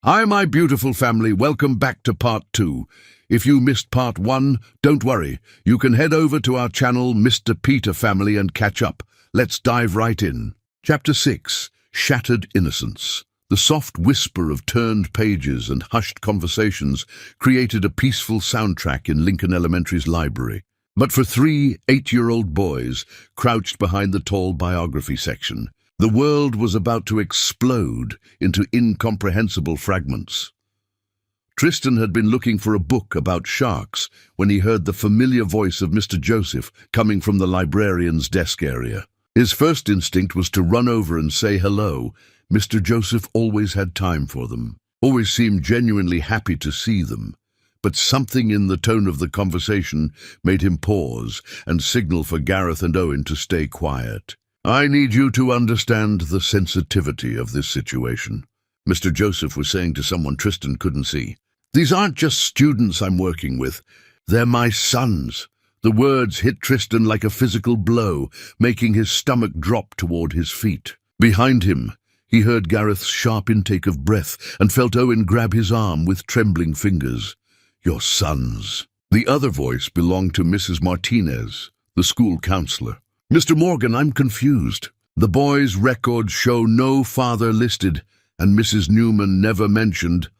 Hi, my beautiful family. Welcome back to part 2. If you missed part 1, don't worry. You can head over to our channel, Mr. Peter Family, and catch up. Let's dive right in. Chapter 6, Shattered Innocence. The soft whisper of turned pages and hushed conversations created a peaceful soundtrack in Lincoln Elementary's library. But for 3 8-year-old boys crouched behind the tall biography section, the world was about to explode into incomprehensible fragments. Tristan had been looking for a book about sharks when he heard the familiar voice of Mr. Joseph coming from the librarian's desk area. His first instinct was to run over and say hello. Mr. Joseph always had time for them, always seemed genuinely happy to see them. But something in the tone of the conversation made him pause and signal for Gareth and Owen to stay quiet. "I need you to understand the sensitivity of this situation," Mr. Joseph was saying to someone Tristan couldn't see. "These aren't just students I'm working with. They're my sons." The words hit Tristan like a physical blow, making his stomach drop toward his feet. Behind him, he heard Gareth's sharp intake of breath and felt Owen grab his arm with trembling fingers. "Your sons." The other voice belonged to Mrs. Martinez, the school counselor. "Mr. Morgan, I'm confused. The boys' records show no father listed, and Mrs. Newman never mentioned."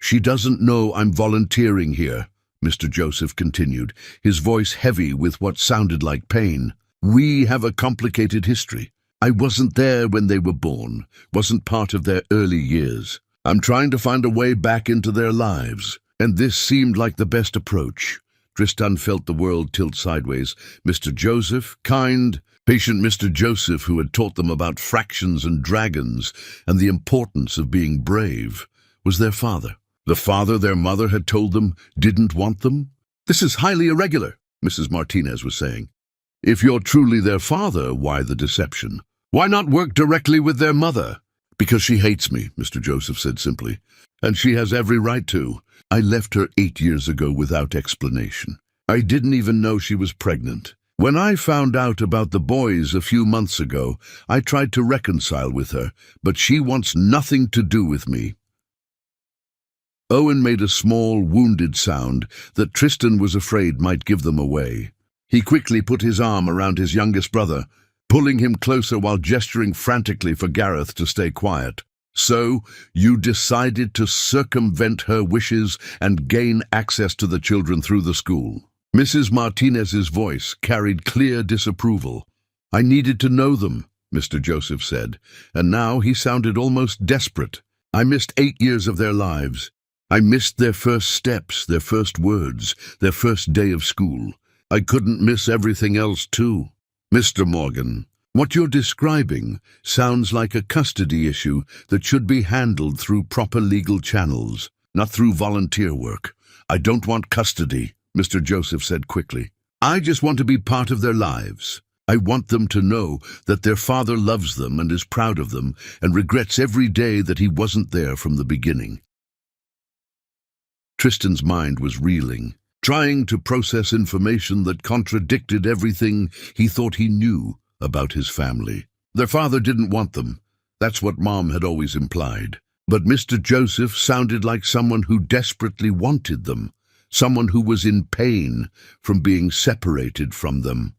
"She doesn't know I'm volunteering here," Mr. Joseph continued, his voice heavy with what sounded like pain. "We have a complicated history. I wasn't there when they were born, wasn't part of their early years. I'm trying to find a way back into their lives, and this seemed like the best approach." Tristan felt the world tilt sideways. Mr. Joseph, kind, patient Mr. Joseph, who had taught them about fractions and dragons and the importance of being brave, was their father. The father their mother had told them didn't want them? "This is highly irregular," Mrs. Martinez was saying. "If you're truly their father, why the deception? Why not work directly with their mother?" "Because she hates me," Mr. Joseph said simply. "And she has every right to. I left her 8 years ago without explanation. I didn't even know she was pregnant. When I found out about the boys a few months ago, I tried to reconcile with her, but she wants nothing to do with me." Owen made a small, wounded sound that Tristan was afraid might give them away. He quickly put his arm around his youngest brother, pulling him closer while gesturing frantically for Gareth to stay quiet. "So, you decided to circumvent her wishes and gain access to the children through the school." Mrs. Martinez's voice carried clear disapproval. "I needed to know them," Mr. Joseph said, and now he sounded almost desperate. "I missed 8 years of their lives. I missed their first steps, their first words, their first day of school. I couldn't miss everything else too." "Mr. Morgan, what you're describing sounds like a custody issue that should be handled through proper legal channels, not through volunteer work." "I don't want custody," Mr. Joseph said quickly. "I just want to be part of their lives. I want them to know that their father loves them and is proud of them and regrets every day that he wasn't there from the beginning." Tristan's mind was reeling, trying to process information that contradicted everything he thought he knew about his family. Their father didn't want them. That's what Mom had always implied. But Mr. Joseph sounded like someone who desperately wanted them, someone who was in pain from being separated from them.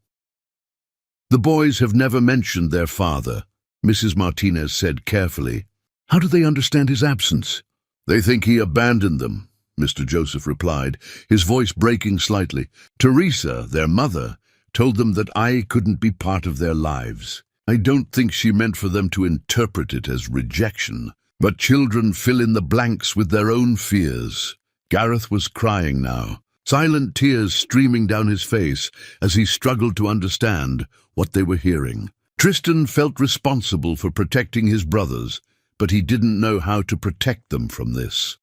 "The boys have never mentioned their father," Mrs. Martinez said carefully. "How do they understand his absence?" "They think he abandoned them," Mr. Joseph replied, his voice breaking slightly. "Teresa, their mother, told them that I couldn't be part of their lives. I don't think she meant for them to interpret it as rejection, but children fill in the blanks with their own fears." Gareth was crying now, silent tears streaming down his face as he struggled to understand what they were hearing. Tristan felt responsible for protecting his brothers, but he didn't know how to protect them from this.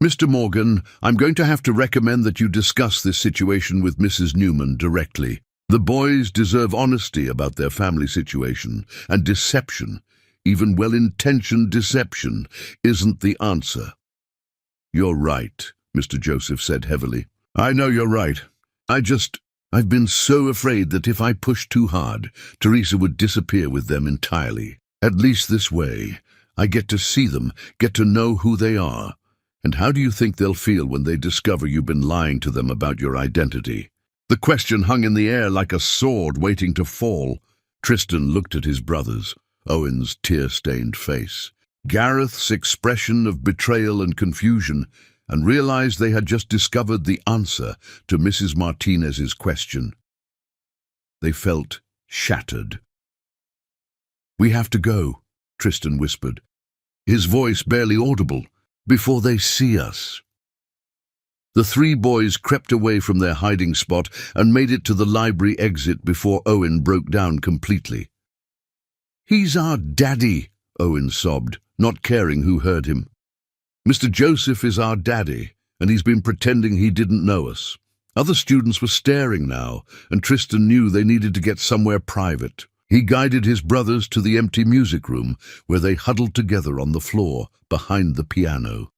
"Mr. Morgan, I'm going to have to recommend that you discuss this situation with Mrs. Newman directly. The boys deserve honesty about their family situation, and deception, even well-intentioned deception, isn't the answer." "You're right," Mr. Joseph said heavily. "I know you're right. I've been so afraid that if I pushed too hard, Teresa would disappear with them entirely. At least this way, I get to see them, get to know who they are. And how do you think they'll feel when they discover you've been lying to them about your identity? The question hung in the air like a sword waiting to fall. Tristan looked at his brothers, Owen's tear-stained face, Gareth's expression of betrayal and confusion, and realized they had just discovered the answer to Mrs. Martinez's question. They felt shattered. "We have to go," Tristan whispered, his voice barely audible, "before they see us." The three boys crept away from their hiding spot and made it to the library exit before Owen broke down completely. "He's our daddy," Owen sobbed, not caring who heard him. "Mr. Joseph is our daddy, and he's been pretending he didn't know us." Other students were staring now, and Tristan knew they needed to get somewhere private. He guided his brothers to the empty music room, where they huddled together on the floor behind the piano.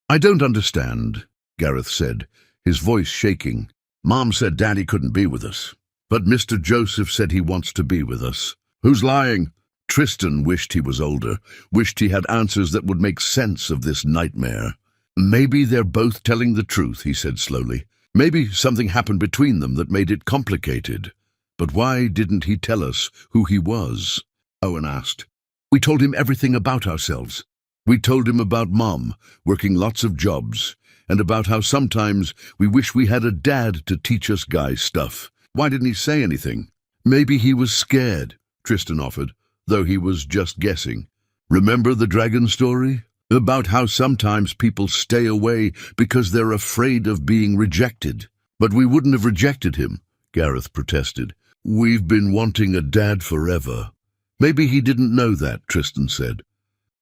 "I don't understand," Gareth said, his voice shaking. "Mom said Daddy couldn't be with us, but Mr. Joseph said he wants to be with us. Who's lying?" Tristan wished he was older, wished he had answers that would make sense of this nightmare. "Maybe they're both telling the truth," he said slowly. "Maybe something happened between them that made it complicated. But why didn't he tell us who he was?" Owen asked. "We told him everything about ourselves. We told him about Mom, working lots of jobs, and about how sometimes we wish we had a dad to teach us guys stuff. Why didn't he say anything?" "Maybe he was scared," Tristan offered, though he was just guessing. "Remember the dragon story? About how sometimes people stay away because they're afraid of being rejected." "But we wouldn't have rejected him," Gareth protested. "We've been wanting a dad forever." "Maybe he didn't know that," Tristan said.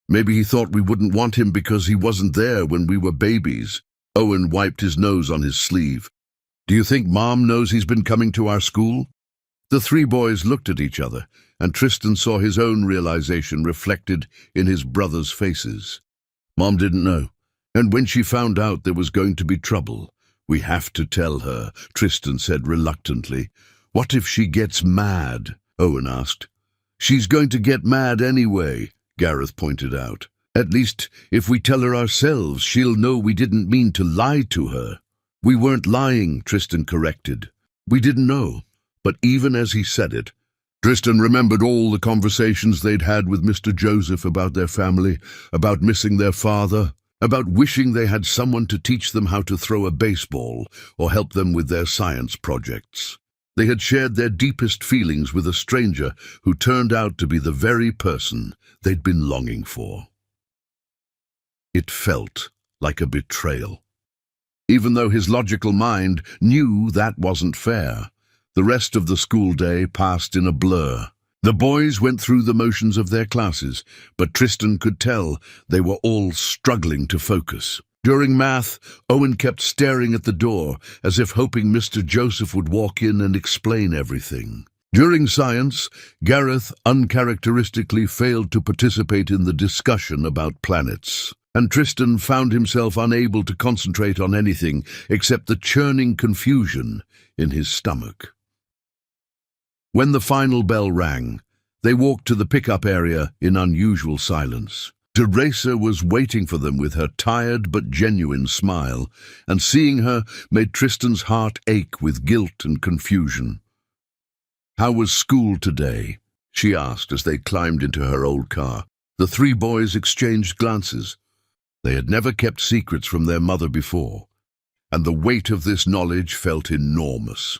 "Maybe he thought we wouldn't want him because he wasn't there when we were babies." Owen wiped his nose on his sleeve. "Do you think Mom knows he's been coming to our school?" The three boys looked at each other, and Tristan saw his own realization reflected in his brothers' faces. "Mom didn't know, and when she found out there was going to be trouble, we have to tell her," Tristan said reluctantly. "What if she gets mad?" Owen asked. "She's going to get mad anyway," Gareth pointed out. "At least, if we tell her ourselves, she'll know we didn't mean to lie to her." "We weren't lying," Tristan corrected. "We didn't know." But even as he said it, Tristan remembered all the conversations they'd had with Mr. Joseph about their family, about missing their father, about wishing they had someone to teach them how to throw a baseball or help them with their science projects. They had shared their deepest feelings with a stranger who turned out to be the very person they'd been longing for. It felt like a betrayal. Even though his logical mind knew that wasn't fair, the rest of the school day passed in a blur. The boys went through the motions of their classes, but Tristan could tell they were all struggling to focus. During math, Owen kept staring at the door, as if hoping Mr. Joseph would walk in and explain everything. During science, Gareth uncharacteristically failed to participate in the discussion about planets, and Tristan found himself unable to concentrate on anything except the churning confusion in his stomach. When the final bell rang, they walked to the pickup area in unusual silence. Teresa was waiting for them with her tired but genuine smile, and seeing her made Tristan's heart ache with guilt and confusion. "How was school today?" she asked as they climbed into her old car. The three boys exchanged glances. They had never kept secrets from their mother before, and the weight of this knowledge felt enormous.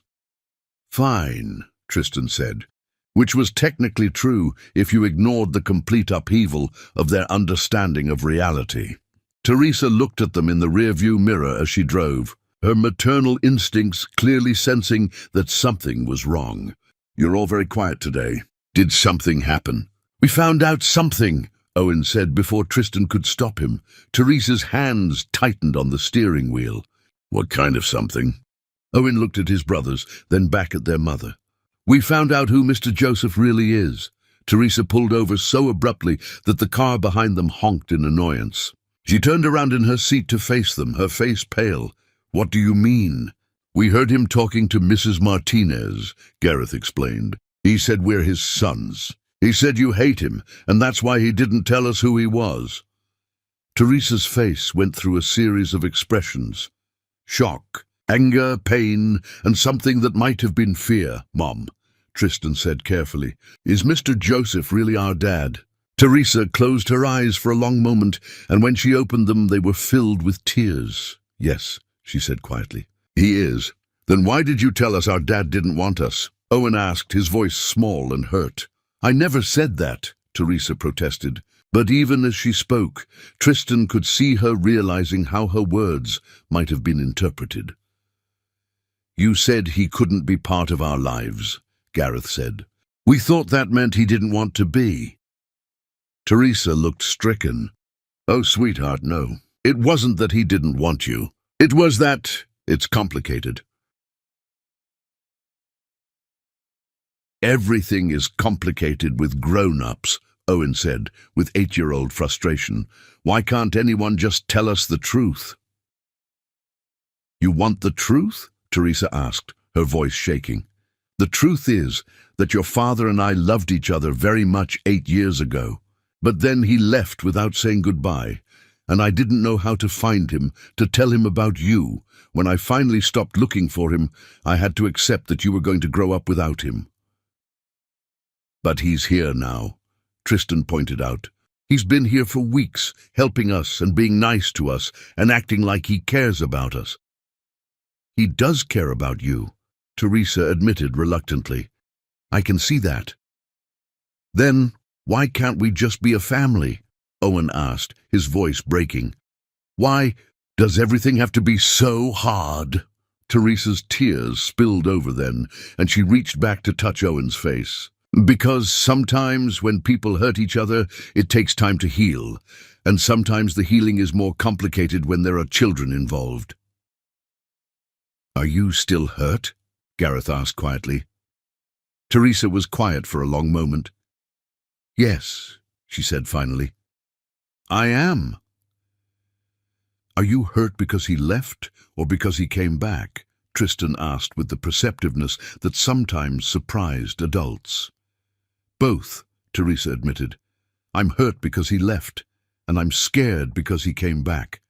"Fine," Tristan said, which was technically true if you ignored the complete upheaval of their understanding of reality. Teresa looked at them in the rearview mirror as she drove, her maternal instincts clearly sensing that something was wrong. "You're all very quiet today. Did something happen?" "We found out something," Owen said before Tristan could stop him. Teresa's hands tightened on the steering wheel. "What kind of something?" Owen looked at his brothers, then back at their mother. "We found out who Mr. Joseph really is." Teresa pulled over so abruptly that the car behind them honked in annoyance. She turned around in her seat to face them, her face pale. "What do you mean?" "We heard him talking to Mrs. Martinez," Gareth explained. "He said we're his sons. He said you hate him, and that's why he didn't tell us who he was. Teresa's face went through a series of expressions. Shock, anger, pain, and something that might have been fear. Mom, Tristan said carefully, is Mr. Joseph really our dad? Teresa closed her eyes for a long moment, and when she opened them, they were filled with tears. Yes, she said quietly. He is. Then why did you tell us our dad didn't want us? Owen asked, his voice small and hurt. I never said that, Teresa protested. But even as she spoke, Tristan could see her realizing how her words might have been interpreted. You said he couldn't be part of our lives, Gareth said. We thought that meant he didn't want to be. Teresa looked stricken. Oh, sweetheart, no. It wasn't that he didn't want you. It was that it's complicated. Everything is complicated with grown-ups, Owen said, with 8-year-old frustration. Why can't anyone just tell us the truth? You want the truth? Teresa asked, her voice shaking. The truth is that your father and I loved each other very much 8 years ago. But then he left without saying goodbye, and I didn't know how to find him, to tell him about you. When I finally stopped looking for him, I had to accept that you were going to grow up without him. But he's here now, Tristan pointed out. He's been here for weeks, helping us and being nice to us and acting like he cares about us. He does care about you, Teresa admitted reluctantly. I can see that. Then, why can't we just be a family? Owen asked, his voice breaking. Why does everything have to be so hard? Teresa's tears spilled over then, and she reached back to touch Owen's face. Because sometimes when people hurt each other, it takes time to heal, and sometimes the healing is more complicated when there are children involved. Are you still hurt? Gareth asked quietly. Teresa was quiet for a long moment. Yes, she said finally. I am. Are you hurt because he left or because he came back? Tristan asked with the perceptiveness that sometimes surprised adults. Both, Teresa admitted. I'm hurt because he left, and I'm scared because he came back.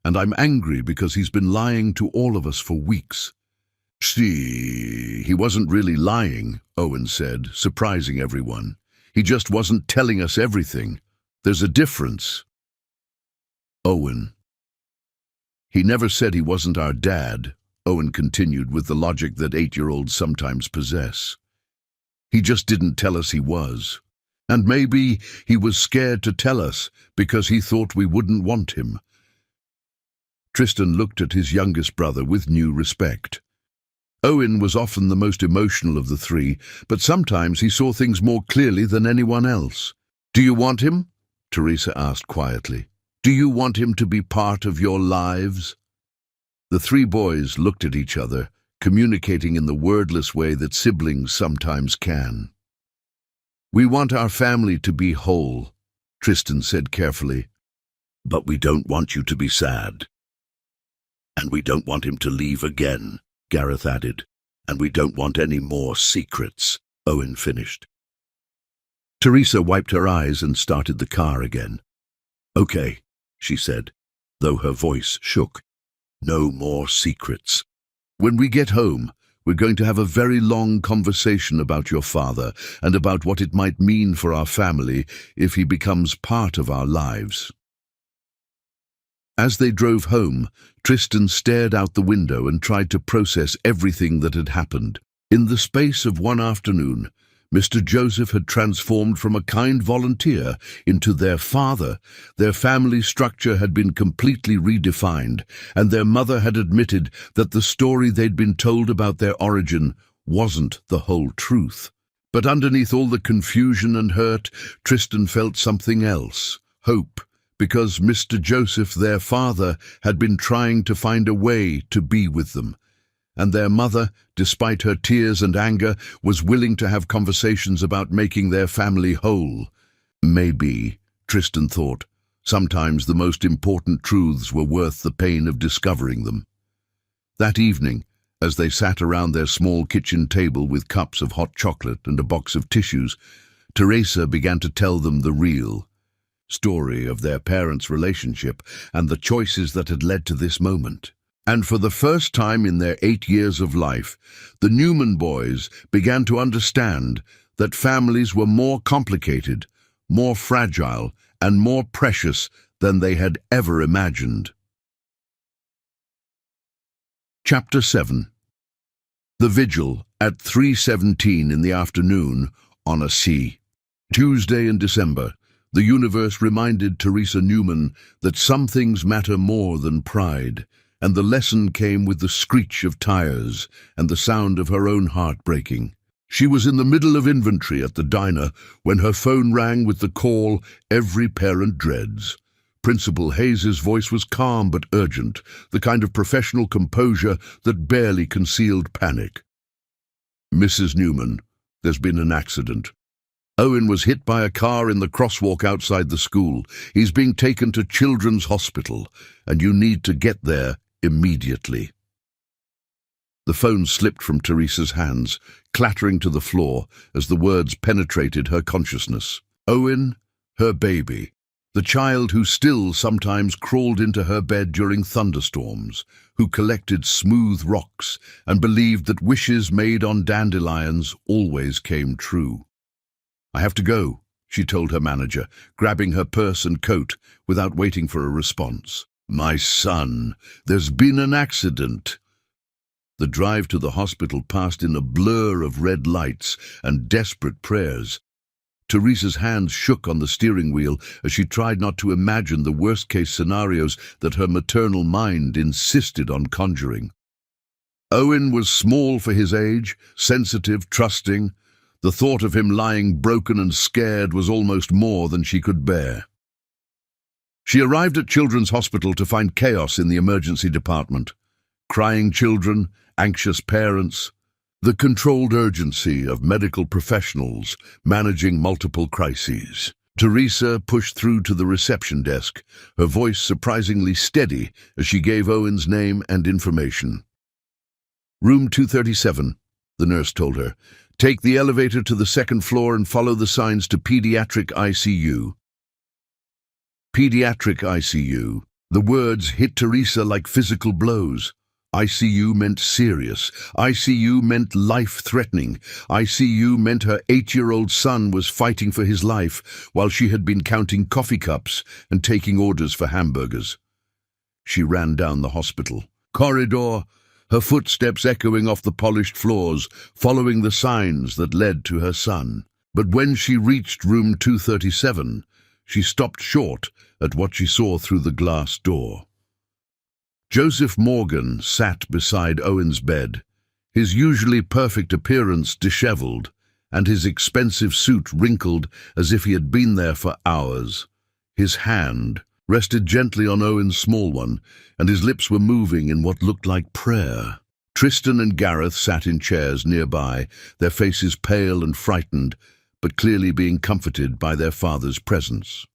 And I'm angry because he's been lying to all of us for weeks. See, he wasn't really lying, Owen said, surprising everyone. He just wasn't telling us everything. There's a difference. Owen. He never said he wasn't our dad, Owen continued with the logic that 8-year-olds sometimes possess. He just didn't tell us he was. And maybe he was scared to tell us because he thought we wouldn't want him. Tristan looked at his youngest brother with new respect. Owen was often the most emotional of the three, but sometimes he saw things more clearly than anyone else. Do you want him? Teresa asked quietly. Do you want him to be part of your lives? The three boys looked at each other, communicating in the wordless way that siblings sometimes can. We want our family to be whole, Tristan said carefully. But we don't want you to be sad. And we don't want him to leave again, Gareth added. And we don't want any more secrets, Owen finished. Teresa wiped her eyes and started the car again. Okay, she said, though her voice shook. No more secrets. When we get home, we're going to have a very long conversation about your father and about what it might mean for our family if he becomes part of our lives. As they drove home, Tristan stared out the window and tried to process everything that had happened. In the space of one afternoon, Mr. Joseph had transformed from a kind volunteer into their father. Their family structure had been completely redefined, and their mother had admitted that the story they'd been told about their origin wasn't the whole truth. But underneath all the confusion and hurt, Tristan felt something else, hope, because Mr. Joseph, their father, had been trying to find a way to be with them. And their mother, despite her tears and anger, was willing to have conversations about making their family whole. Maybe, Tristan thought, sometimes the most important truths were worth the pain of discovering them. That evening, as they sat around their small kitchen table with cups of hot chocolate and a box of tissues, Teresa began to tell them the real story of their parents' relationship and the choices that had led to this moment. And for the first time in their 8 years of life, the Newman boys began to understand that families were more complicated, more fragile, and more precious than they had ever imagined. Chapter 7. The Vigil at 3:17 in the afternoon on a sea. Tuesday in December, the universe reminded Teresa Newman that some things matter more than pride, and the lesson came with the screech of tires and the sound of her own heart breaking. She was in the middle of inventory at the diner when her phone rang with the call every parent dreads. Principal Hayes's voice was calm but urgent, the kind of professional composure that barely concealed panic. "Mrs. Newman, there's been an accident. Owen was hit by a car in the crosswalk outside the school. He's being taken to Children's Hospital, and you need to get there immediately." The phone slipped from Teresa's hands, clattering to the floor as the words penetrated her consciousness. Owen, her baby, the child who still sometimes crawled into her bed during thunderstorms, who collected smooth rocks and believed that wishes made on dandelions always came true. "I have to go," she told her manager, grabbing her purse and coat without waiting for a response. "My son, there's been an accident." The drive to the hospital passed in a blur of red lights and desperate prayers. Teresa's hands shook on the steering wheel as she tried not to imagine the worst-case scenarios that her maternal mind insisted on conjuring. Owen was small for his age, sensitive, trusting. The thought of him lying broken and scared was almost more than she could bear. She arrived at Children's Hospital to find chaos in the emergency department. Crying children, anxious parents, the controlled urgency of medical professionals managing multiple crises. Teresa pushed through to the reception desk, her voice surprisingly steady as she gave Owen's name and information. "Room 237, the nurse told her. "Take the elevator to the second floor and follow the signs to Pediatric ICU." Pediatric ICU. The words hit Teresa like physical blows. ICU meant serious. ICU meant life-threatening. ICU meant her 8-year-old son was fighting for his life while she had been counting coffee cups and taking orders for hamburgers. She ran down the hospital corridor, her footsteps echoing off the polished floors, following the signs that led to her son. But when she reached room 237, she stopped short at what she saw through the glass door. Joseph Morgan sat beside Owen's bed, his usually perfect appearance disheveled, and his expensive suit wrinkled as if he had been there for hours. His hand rested gently on Owen's small one, and his lips were moving in what looked like prayer. Tristan and Gareth sat in chairs nearby, their faces pale and frightened, but clearly being comforted by their father's presence.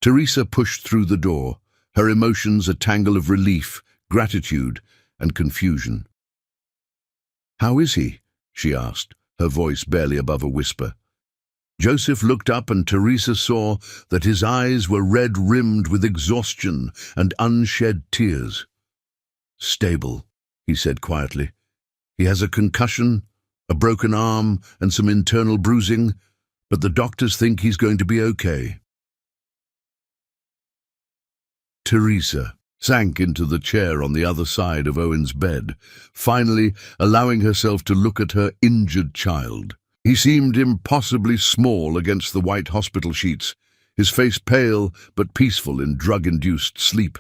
Teresa pushed through the door, her emotions a tangle of relief, gratitude, and confusion. "How is he?" she asked, her voice barely above a whisper. Joseph looked up and Teresa saw that his eyes were red-rimmed with exhaustion and unshed tears. "Stable," he said quietly. "He has a concussion, a broken arm, and some internal bruising, but the doctors think he's going to be okay." Teresa sank into the chair on the other side of Owen's bed, finally allowing herself to look at her injured child. He seemed impossibly small against the white hospital sheets, his face pale but peaceful in drug-induced sleep.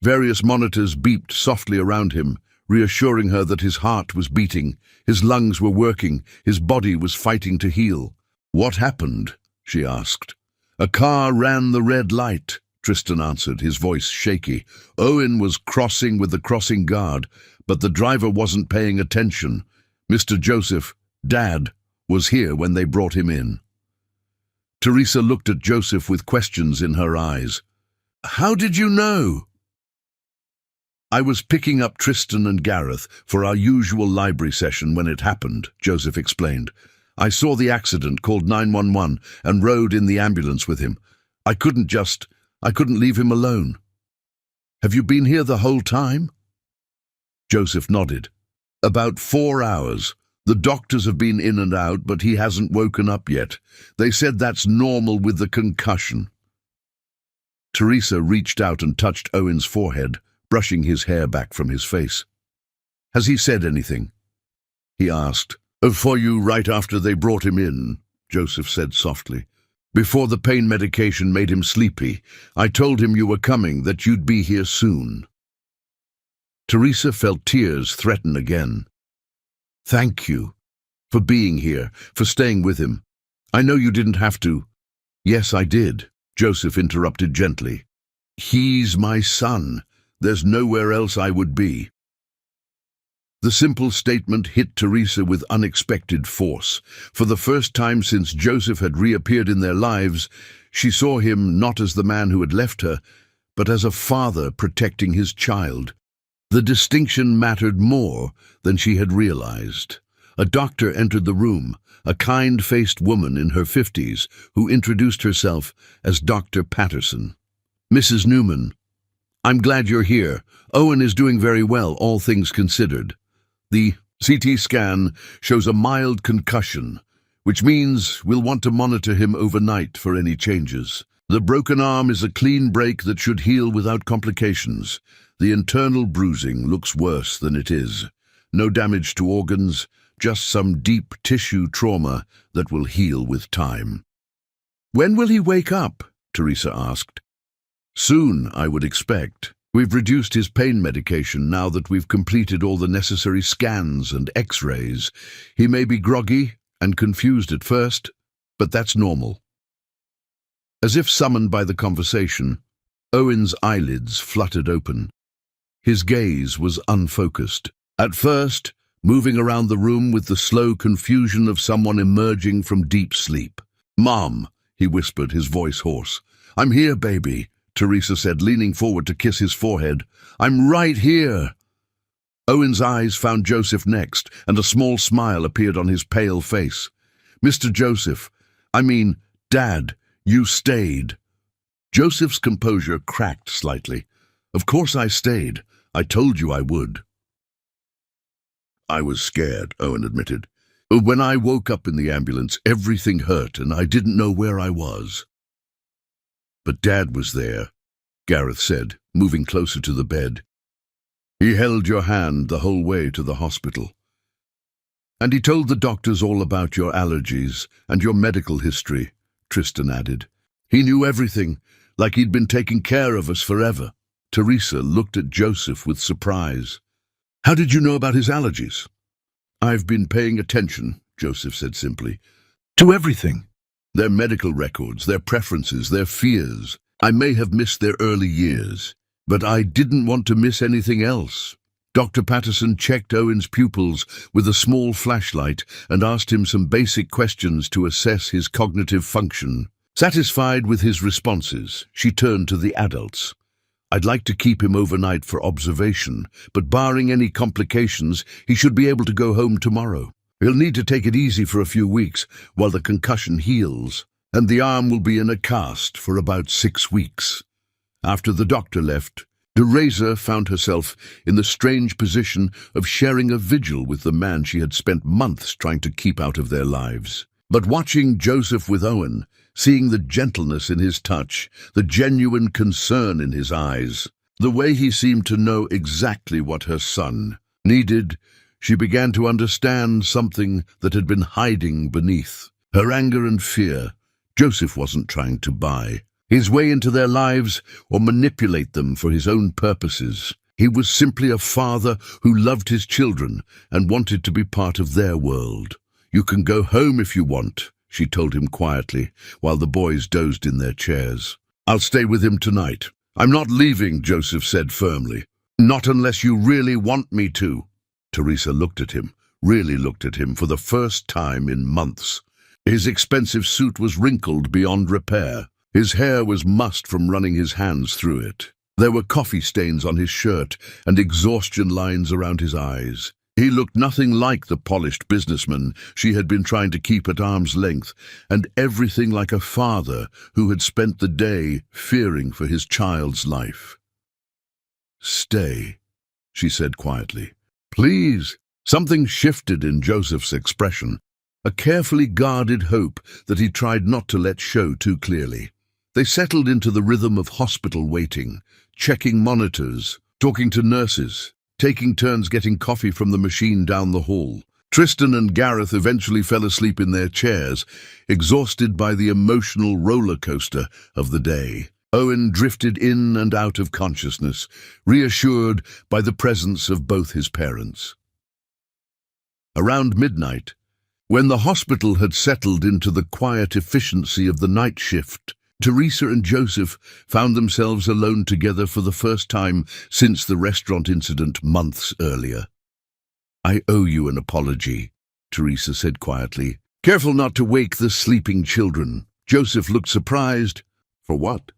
Various monitors beeped softly around him, reassuring her that his heart was beating, his lungs were working, his body was fighting to heal. "What happened?" she asked. "A car ran the red light," Tristan answered, his voice shaky. "Owen was crossing with the crossing guard, but the driver wasn't paying attention. Mr. Joseph, Dad, was here when they brought him in." Teresa looked at Joseph with questions in her eyes. "How did you know?" "I was picking up Tristan and Gareth for our usual library session when it happened," Joseph explained. I saw the accident, called 911, and rode in the ambulance with him. I couldn't leave him alone. Have you been here the whole time? Joseph nodded. About 4 hours. The doctors have been in and out, but he hasn't woken up yet. They said that's normal with the concussion. Teresa reached out and touched Owen's forehead, brushing his hair back from his face. Has he said anything? He asked. For you right after they brought him in, Joseph said softly. Before the pain medication made him sleepy, I told him you were coming, that you'd be here soon. Teresa felt tears threaten again. Thank you for being here, for staying with him. I know you didn't have to. Yes, I did, Joseph interrupted gently. He's my son. There's nowhere else I would be. The simple statement hit Teresa with unexpected force. For the first time since Joseph had reappeared in their lives, she saw him not as the man who had left her, but as a father protecting his child. The distinction mattered more than she had realized. A doctor entered the room, a kind-faced woman in her 50s, who introduced herself as Dr. Patterson. Mrs. Newman, I'm glad you're here. Owen is doing very well, all things considered. The CT scan shows a mild concussion, which means we'll want to monitor him overnight for any changes. The broken arm is a clean break that should heal without complications. The internal bruising looks worse than it is. No damage to organs, just some deep tissue trauma that will heal with time. When will he wake up? Teresa asked. Soon, I would expect. We've reduced his pain medication now that we've completed all the necessary scans and x-rays. He may be groggy and confused at first, but that's normal. As if summoned by the conversation, Owen's eyelids fluttered open. His gaze was unfocused. At first, moving around the room with the slow confusion of someone emerging from deep sleep. Mom, he whispered, his voice hoarse. I'm here, baby, Teresa said, leaning forward to kiss his forehead. I'm right here. Owen's eyes found Joseph next, and a small smile appeared on his pale face. Mr. Joseph, Dad, you stayed. Joseph's composure cracked slightly. Of course I stayed. I told you I would. I was scared, Owen admitted. When I woke up in the ambulance, everything hurt and I didn't know where I was. But Dad was there, Gareth said, moving closer to the bed. He held your hand the whole way to the hospital. And he told the doctors all about your allergies and your medical history, Tristan added. He knew everything, like he'd been taking care of us forever. Teresa looked at Joseph with surprise. How did you know about his allergies? I've been paying attention, Joseph said simply, to everything. Their medical records, their preferences, their fears. I may have missed their early years, but I didn't want to miss anything else. Dr. Patterson checked Owen's pupils with a small flashlight and asked him some basic questions to assess his cognitive function. Satisfied with his responses, she turned to the adults. I'd like to keep him overnight for observation, but barring any complications, he should be able to go home tomorrow. He'll need to take it easy for a few weeks while the concussion heals, and the arm will be in a cast for about 6 weeks. After the doctor left, Teresa found herself in the strange position of sharing a vigil with the man she had spent months trying to keep out of their lives. But watching Joseph with Owen, seeing the gentleness in his touch, the genuine concern in his eyes, the way he seemed to know exactly what her son needed, she began to understand something that had been hiding beneath. Her anger and fear, Joseph wasn't trying to buy his way into their lives or manipulate them for his own purposes. He was simply a father who loved his children and wanted to be part of their world. You can go home if you want, she told him quietly, while the boys dozed in their chairs. I'll stay with him tonight. I'm not leaving, Joseph said firmly. Not unless you really want me to. Teresa looked at him, really looked at him for the first time in months. His expensive suit was wrinkled beyond repair. His hair was mussed from running his hands through it. There were coffee stains on his shirt and exhaustion lines around his eyes. He looked nothing like the polished businessman she had been trying to keep at arm's length, and everything like a father who had spent the day fearing for his child's life. "Stay," she said quietly. "Please." Something shifted in Joseph's expression, a carefully guarded hope that he tried not to let show too clearly. They settled into the rhythm of hospital waiting, checking monitors, talking to nurses, taking turns getting coffee from the machine down the hall. Tristan and Gareth eventually fell asleep in their chairs, exhausted by the emotional roller coaster of the day. Owen drifted in and out of consciousness, reassured by the presence of both his parents. Around midnight, when the hospital had settled into the quiet efficiency of the night shift, Teresa and Joseph found themselves alone together for the first time since the restaurant incident months earlier. "I owe you an apology," Teresa said quietly, careful not to wake the sleeping children. Joseph looked surprised. "For what?"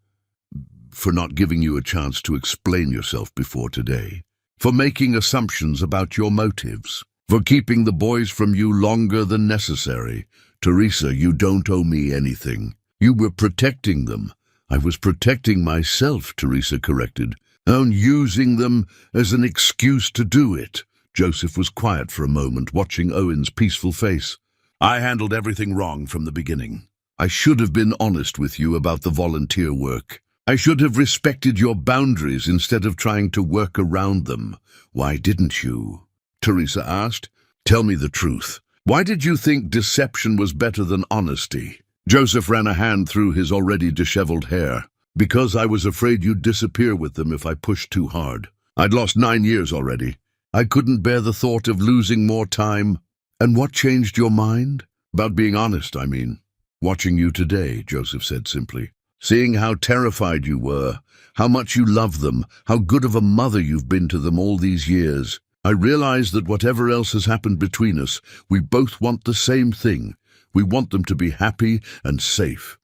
"For not giving you a chance to explain yourself before today. For making assumptions about your motives. For keeping the boys from you longer than necessary. Teresa, you don't owe me anything. You were protecting them." "I was protecting myself," Teresa corrected, "and using them as an excuse to do it." Joseph was quiet for a moment, watching Owen's peaceful face. "I handled everything wrong from the beginning. I should have been honest with you about the volunteer work. I should have respected your boundaries instead of trying to work around them." "Why didn't you?" Teresa asked. "Tell me the truth. Why did you think deception was better than honesty?" Joseph ran a hand through his already disheveled hair. "Because I was afraid you'd disappear with them if I pushed too hard. I'd lost 9 years already. I couldn't bear the thought of losing more time." "And what changed your mind?" "About being honest, I mean." "Watching you today," Joseph said simply. "Seeing how terrified you were, how much you love them, how good of a mother you've been to them all these years. I realize that whatever else has happened between us, we both want the same thing. We want them to be happy and safe."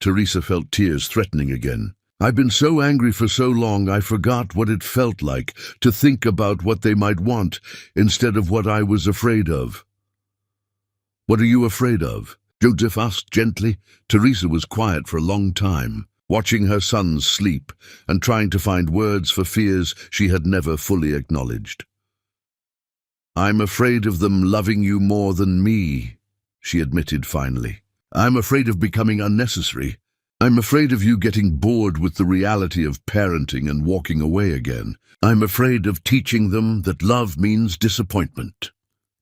Teresa felt tears threatening again. "I've been so angry for so long I forgot what it felt like to think about what they might want instead of what I was afraid of." "What are you afraid of?" Joseph asked gently. Teresa was quiet for a long time, watching her sons sleep and trying to find words for fears she had never fully acknowledged. "I'm afraid of them loving you more than me," she admitted finally. "I'm afraid of becoming unnecessary. I'm afraid of you getting bored with the reality of parenting and walking away again. I'm afraid of teaching them that love means disappointment."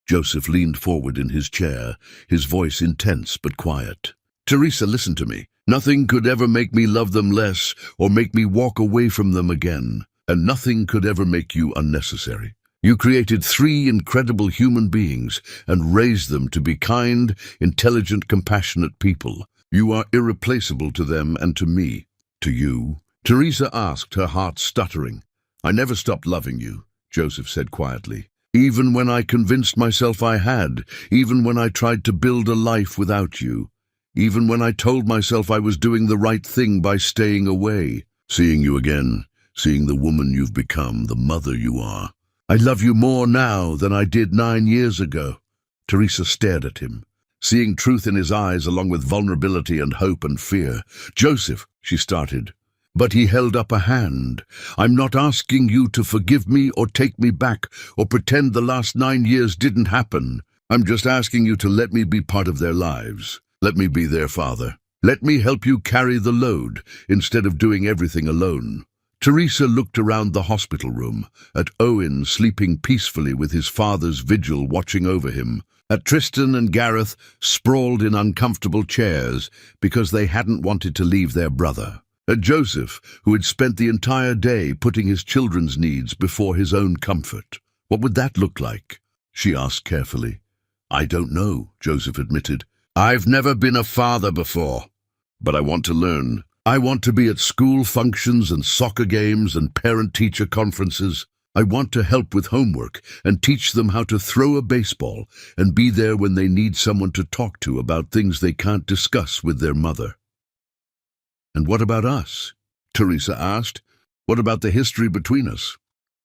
Joseph leaned forward in his chair, his voice intense but quiet. "Teresa, listen to me. Nothing could ever make me love them less or make me walk away from them again, and nothing could ever make you unnecessary. You created 3 incredible human beings and raised them to be kind, intelligent, compassionate people. You are irreplaceable to them and to me." "To you?" Teresa asked, her heart stuttering. "I never stopped loving you," Joseph said quietly. "Even when I convinced myself I had, even when I tried to build a life without you, even when I told myself I was doing the right thing by staying away. Seeing you again, seeing the woman you've become, the mother you are. I love you more now than I did 9 years ago." Teresa stared at him, seeing truth in his eyes along with vulnerability and hope and fear. "Joseph," she started, but he held up a hand. "I'm not asking you to forgive me or take me back or pretend the last 9 years didn't happen. I'm just asking you to let me be part of their lives. Let me be their father. Let me help you carry the load instead of doing everything alone." Teresa looked around the hospital room, at Owen sleeping peacefully with his father's vigil watching over him, at Tristan and Gareth sprawled in uncomfortable chairs because they hadn't wanted to leave their brother, at Joseph, who had spent the entire day putting his children's needs before his own comfort. "What would that look like?" she asked carefully. "I don't know," Joseph admitted. "I've never been a father before, but I want to learn. I want to be at school functions and soccer games and parent-teacher conferences. I want to help with homework and teach them how to throw a baseball and be there when they need someone to talk to about things they can't discuss with their mother." "And what about us?" Teresa asked. "What about the history between us?"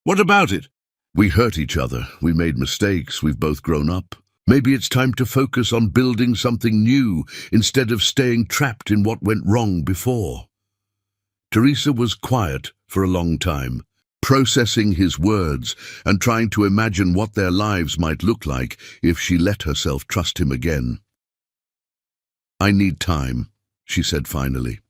"What about it?" We hurt each other, we made mistakes, we've both grown up. Maybe it's time to focus on building something new instead of staying trapped in what went wrong before. Teresa was quiet for a long time, processing his words and trying to imagine what their lives might look like if she let herself trust him again. "I need time," she said finally.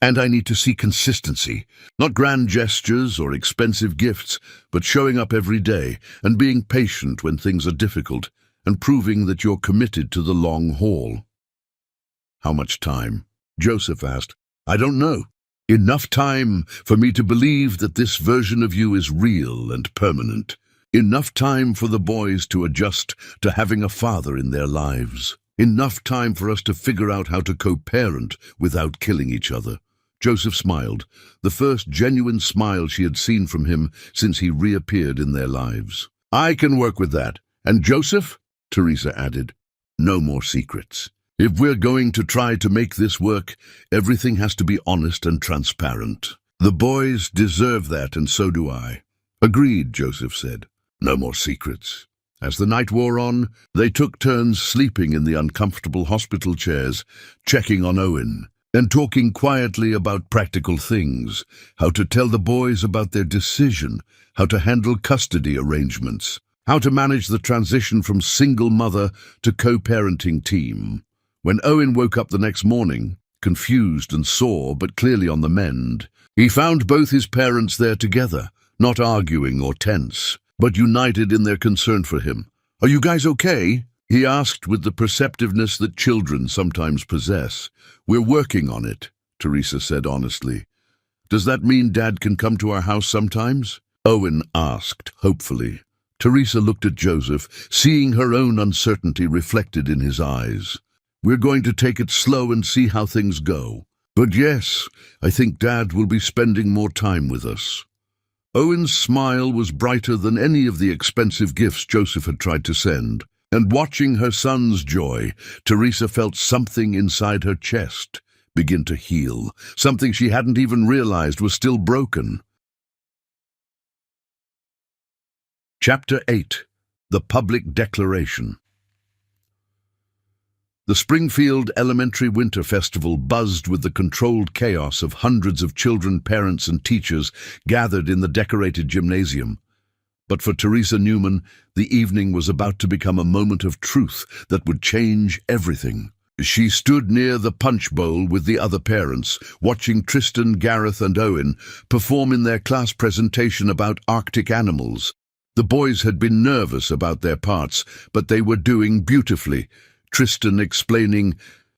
"And I need to see consistency, not grand gestures or expensive gifts, but showing up every day and being patient when things are difficult and proving that you're committed to the long haul." "How much time?" Joseph asked. "I don't know. Enough time for me to believe that this version of you is real and permanent. Enough time for the boys to adjust to having a father in their lives. Enough time for us to figure out how to co-parent without killing each other." Joseph smiled, the first genuine smile she had seen from him since he reappeared in their lives. "I can work with that. And Joseph?" Teresa added. "No more secrets. If we're going to try to make this work, everything has to be honest and transparent. The boys deserve that, and so do I." "Agreed," Joseph said. "No more secrets." As the night wore on, they took turns sleeping in the uncomfortable hospital chairs, checking on Owen, and talking quietly about practical things, how to tell the boys about their decision, how to handle custody arrangements, how to manage the transition from single mother to co-parenting team. When Owen woke up the next morning, confused and sore but clearly on the mend, he found both his parents there together, not arguing or tense, but united in their concern for him. "Are you guys okay?" he asked with the perceptiveness that children sometimes possess. "We're working on it," Teresa said honestly. "Does that mean Dad can come to our house sometimes?" Owen asked, hopefully. Teresa looked at Joseph, seeing her own uncertainty reflected in his eyes. "We're going to take it slow and see how things go. But yes, I think Dad will be spending more time with us." Owen's smile was brighter than any of the expensive gifts Joseph had tried to send, and watching her son's joy, Teresa felt something inside her chest begin to heal, something she hadn't even realized was still broken. Chapter 8. The Public Declaration. The Springfield Elementary Winter Festival buzzed with the controlled chaos of hundreds of children, parents, and teachers gathered in the decorated gymnasium. But for Teresa Newman, the evening was about to become a moment of truth that would change everything. She stood near the punch bowl with the other parents, watching Tristan, Gareth, and Owen perform in their class presentation about Arctic animals. The boys had been nervous about their parts, but they were doing beautifully. Tristan explaining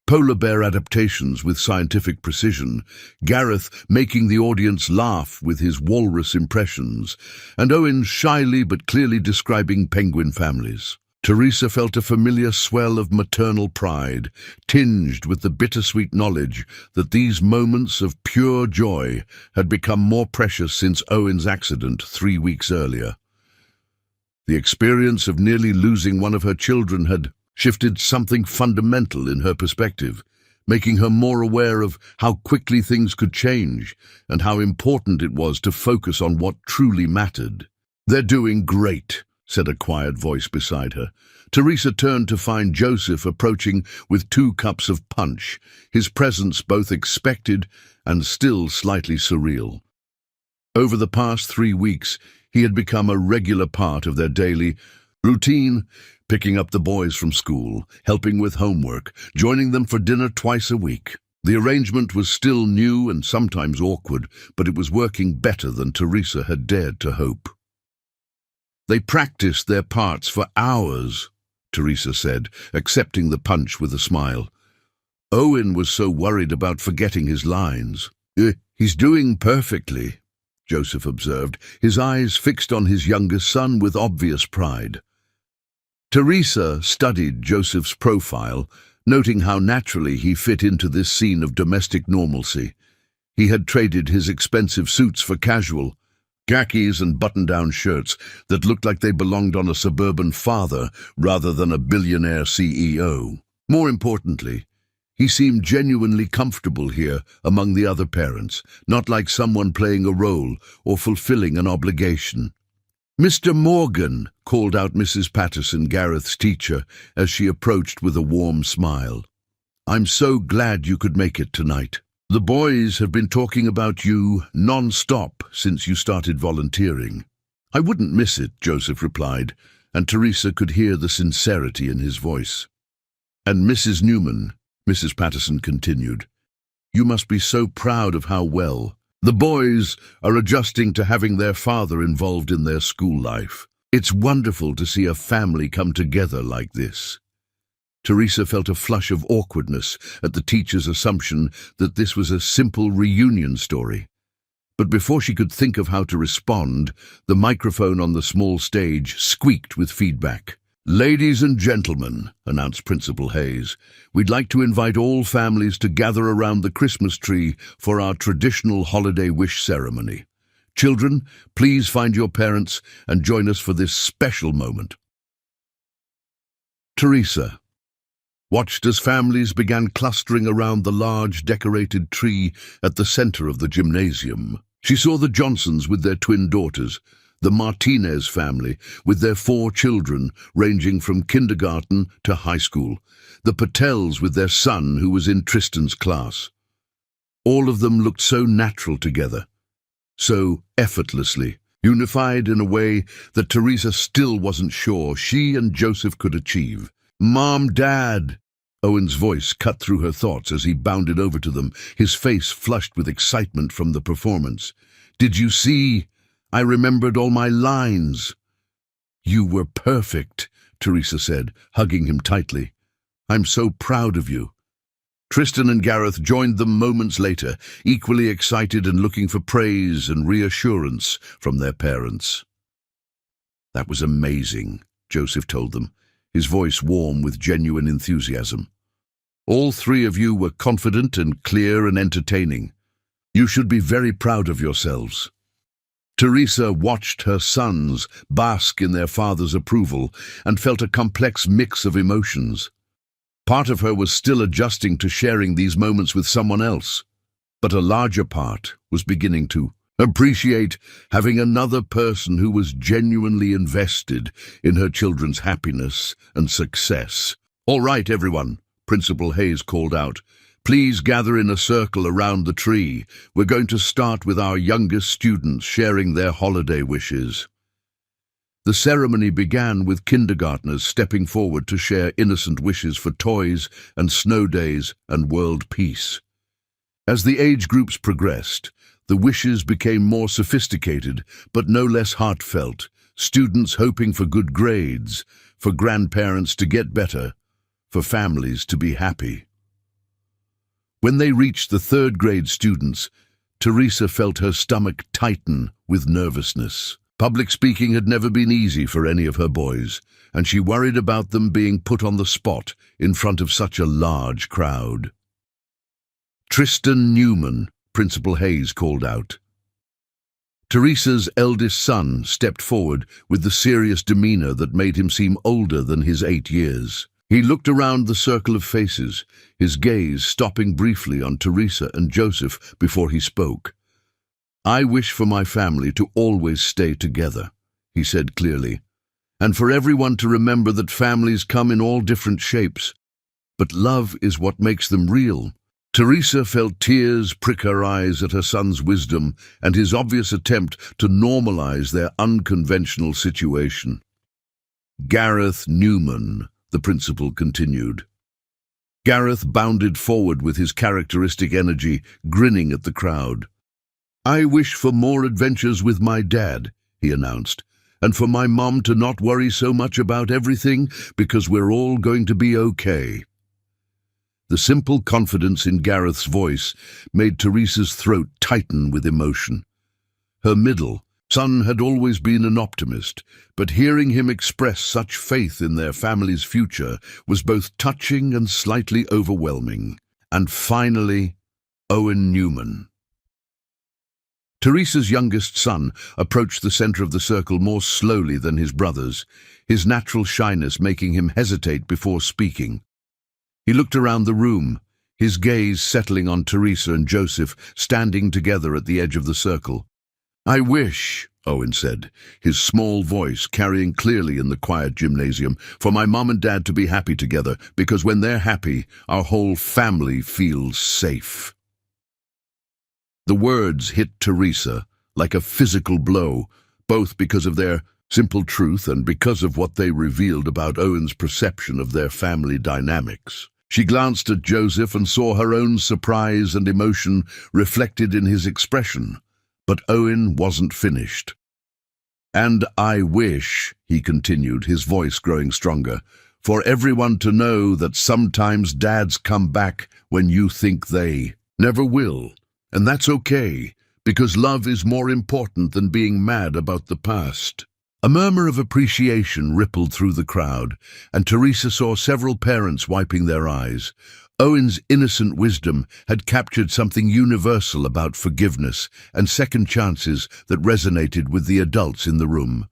polar bear adaptations with scientific precision, Gareth making the audience laugh with his walrus impressions, and Owen shyly but clearly describing penguin families. Teresa felt a familiar swell of maternal pride, tinged with the bittersweet knowledge that these moments of pure joy had become more precious since Owen's accident 3 weeks earlier. The experience of nearly losing one of her children had shifted something fundamental in her perspective, making her more aware of how quickly things could change and how important it was to focus on what truly mattered. "They're doing great," said a quiet voice beside her. Teresa turned to find Joseph approaching with 2 cups of punch, his presence both expected and still slightly surreal. Over the past 3 weeks, he had become a regular part of their daily routine, picking up the boys from school, helping with homework, joining them for dinner twice a week. The arrangement was still new and sometimes awkward, but it was working better than Teresa had dared to hope. "They practiced their parts for hours," Teresa said, accepting the punch with a smile. "Owen was so worried about forgetting his lines." He's doing perfectly," Joseph observed, his eyes fixed on his youngest son with obvious pride. Teresa studied Joseph's profile, noting how naturally he fit into this scene of domestic normalcy. He had traded his expensive suits for casual, khakis and button-down shirts that looked like they belonged on a suburban father rather than a billionaire CEO. More importantly, he seemed genuinely comfortable here among the other parents, not like someone playing a role or fulfilling an obligation. "Mr. Morgan," called out Mrs. Patterson, Gareth's teacher, as she approached with a warm smile. "I'm so glad you could make it tonight. The boys have been talking about you non-stop since you started volunteering." "I wouldn't miss it," Joseph replied, and Teresa could hear the sincerity in his voice. "And Mrs. Newman," Mrs. Patterson continued, "you must be so proud of how well the boys are adjusting to having their father involved in their school life. It's wonderful to see a family come together like this." Teresa felt a flush of awkwardness at the teacher's assumption that this was a simple reunion story. But before she could think of how to respond, the microphone on the small stage squeaked with feedback. "Ladies and gentlemen," announced Principal Hayes, "we'd like to invite all families to gather around the Christmas tree for our traditional holiday wish ceremony. Children, please find your parents and join us for this special moment." Teresa watched as families began clustering around the large decorated tree at the center of the gymnasium. She saw the Johnsons with their twin daughters, the Martinez family with their 4 children ranging from kindergarten to high school, the Patels with their son who was in Tristan's class. All of them looked so natural together, so effortlessly, unified in a way that Teresa still wasn't sure she and Joseph could achieve. "Mom, Dad!" Owen's voice cut through her thoughts as he bounded over to them, his face flushed with excitement from the performance. "Did you see? I remembered all my lines." "You were perfect," Teresa said, hugging him tightly. "I'm so proud of you." Tristan and Gareth joined them moments later, equally excited and looking for praise and reassurance from their parents. "That was amazing," Joseph told them, his voice warm with genuine enthusiasm. "All 3 of you were confident and clear and entertaining. You should be very proud of yourselves." Teresa watched her sons bask in their father's approval and felt a complex mix of emotions. Part of her was still adjusting to sharing these moments with someone else, but a larger part was beginning to appreciate having another person who was genuinely invested in her children's happiness and success. "All right, everyone," Principal Hayes called out. "Please gather in a circle around the tree. We're going to start with our youngest students sharing their holiday wishes." The ceremony began with kindergartners stepping forward to share innocent wishes for toys and snow days and world peace. As the age groups progressed, the wishes became more sophisticated but no less heartfelt, students hoping for good grades, for grandparents to get better, for families to be happy. When they reached the 3rd grade students, Teresa felt her stomach tighten with nervousness. Public speaking had never been easy for any of her boys, and she worried about them being put on the spot in front of such a large crowd. "Tristan Newman," Principal Hayes called out. Teresa's eldest son stepped forward with the serious demeanor that made him seem older than his 8 years. He looked around the circle of faces, his gaze stopping briefly on Teresa and Joseph before he spoke. "I wish for my family to always stay together," he said clearly, "and for everyone to remember that families come in all different shapes, but love is what makes them real." Teresa felt tears prick her eyes at her son's wisdom and his obvious attempt to normalize their unconventional situation. "Gareth Newman," the principal continued. Gareth bounded forward with his characteristic energy, grinning at the crowd. "I wish for more adventures with my dad," he announced, "and for my mom to not worry so much about everything because we're all going to be okay." The simple confidence in Gareth's voice made Teresa's throat tighten with emotion. Her middle son had always been an optimist, but hearing him express such faith in their family's future was both touching and slightly overwhelming. And finally, Owen Newman. Teresa's youngest son approached the center of the circle more slowly than his brothers, his natural shyness making him hesitate before speaking. He looked around the room, his gaze settling on Teresa and Joseph standing together at the edge of the circle. I wish, Owen said, his small voice carrying clearly in the quiet gymnasium, for my mom and dad to be happy together, because when they're happy, our whole family feels safe. The words hit Teresa like a physical blow, both because of their simple truth and because of what they revealed about Owen's perception of their family dynamics. She glanced at Joseph and saw her own surprise and emotion reflected in his expression. But Owen wasn't finished. And I wish, he continued, his voice growing stronger, for everyone to know that sometimes dads come back when you think they never will. And that's okay, because love is more important than being mad about the past. A murmur of appreciation rippled through the crowd, and Teresa saw several parents wiping their eyes. Owen's innocent wisdom had captured something universal about forgiveness and second chances that resonated with the adults in the room.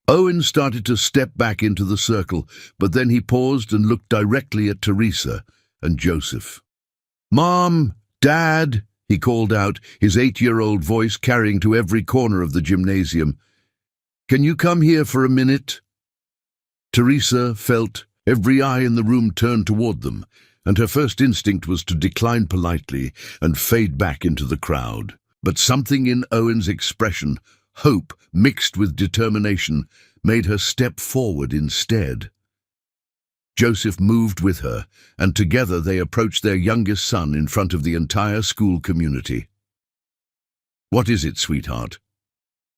Owen started to step back into the circle, but then he paused and looked directly at Teresa and Joseph. "Mom, Dad," he called out, his 8-year-old voice carrying to every corner of the gymnasium. "Can you come here for a minute?" Teresa felt every eye in the room turn toward them, and her first instinct was to decline politely and fade back into the crowd. But something in Owen's expression, hope mixed with determination, made her step forward instead. Joseph moved with her, and together they approached their youngest son in front of the entire school community. "What is it, sweetheart?"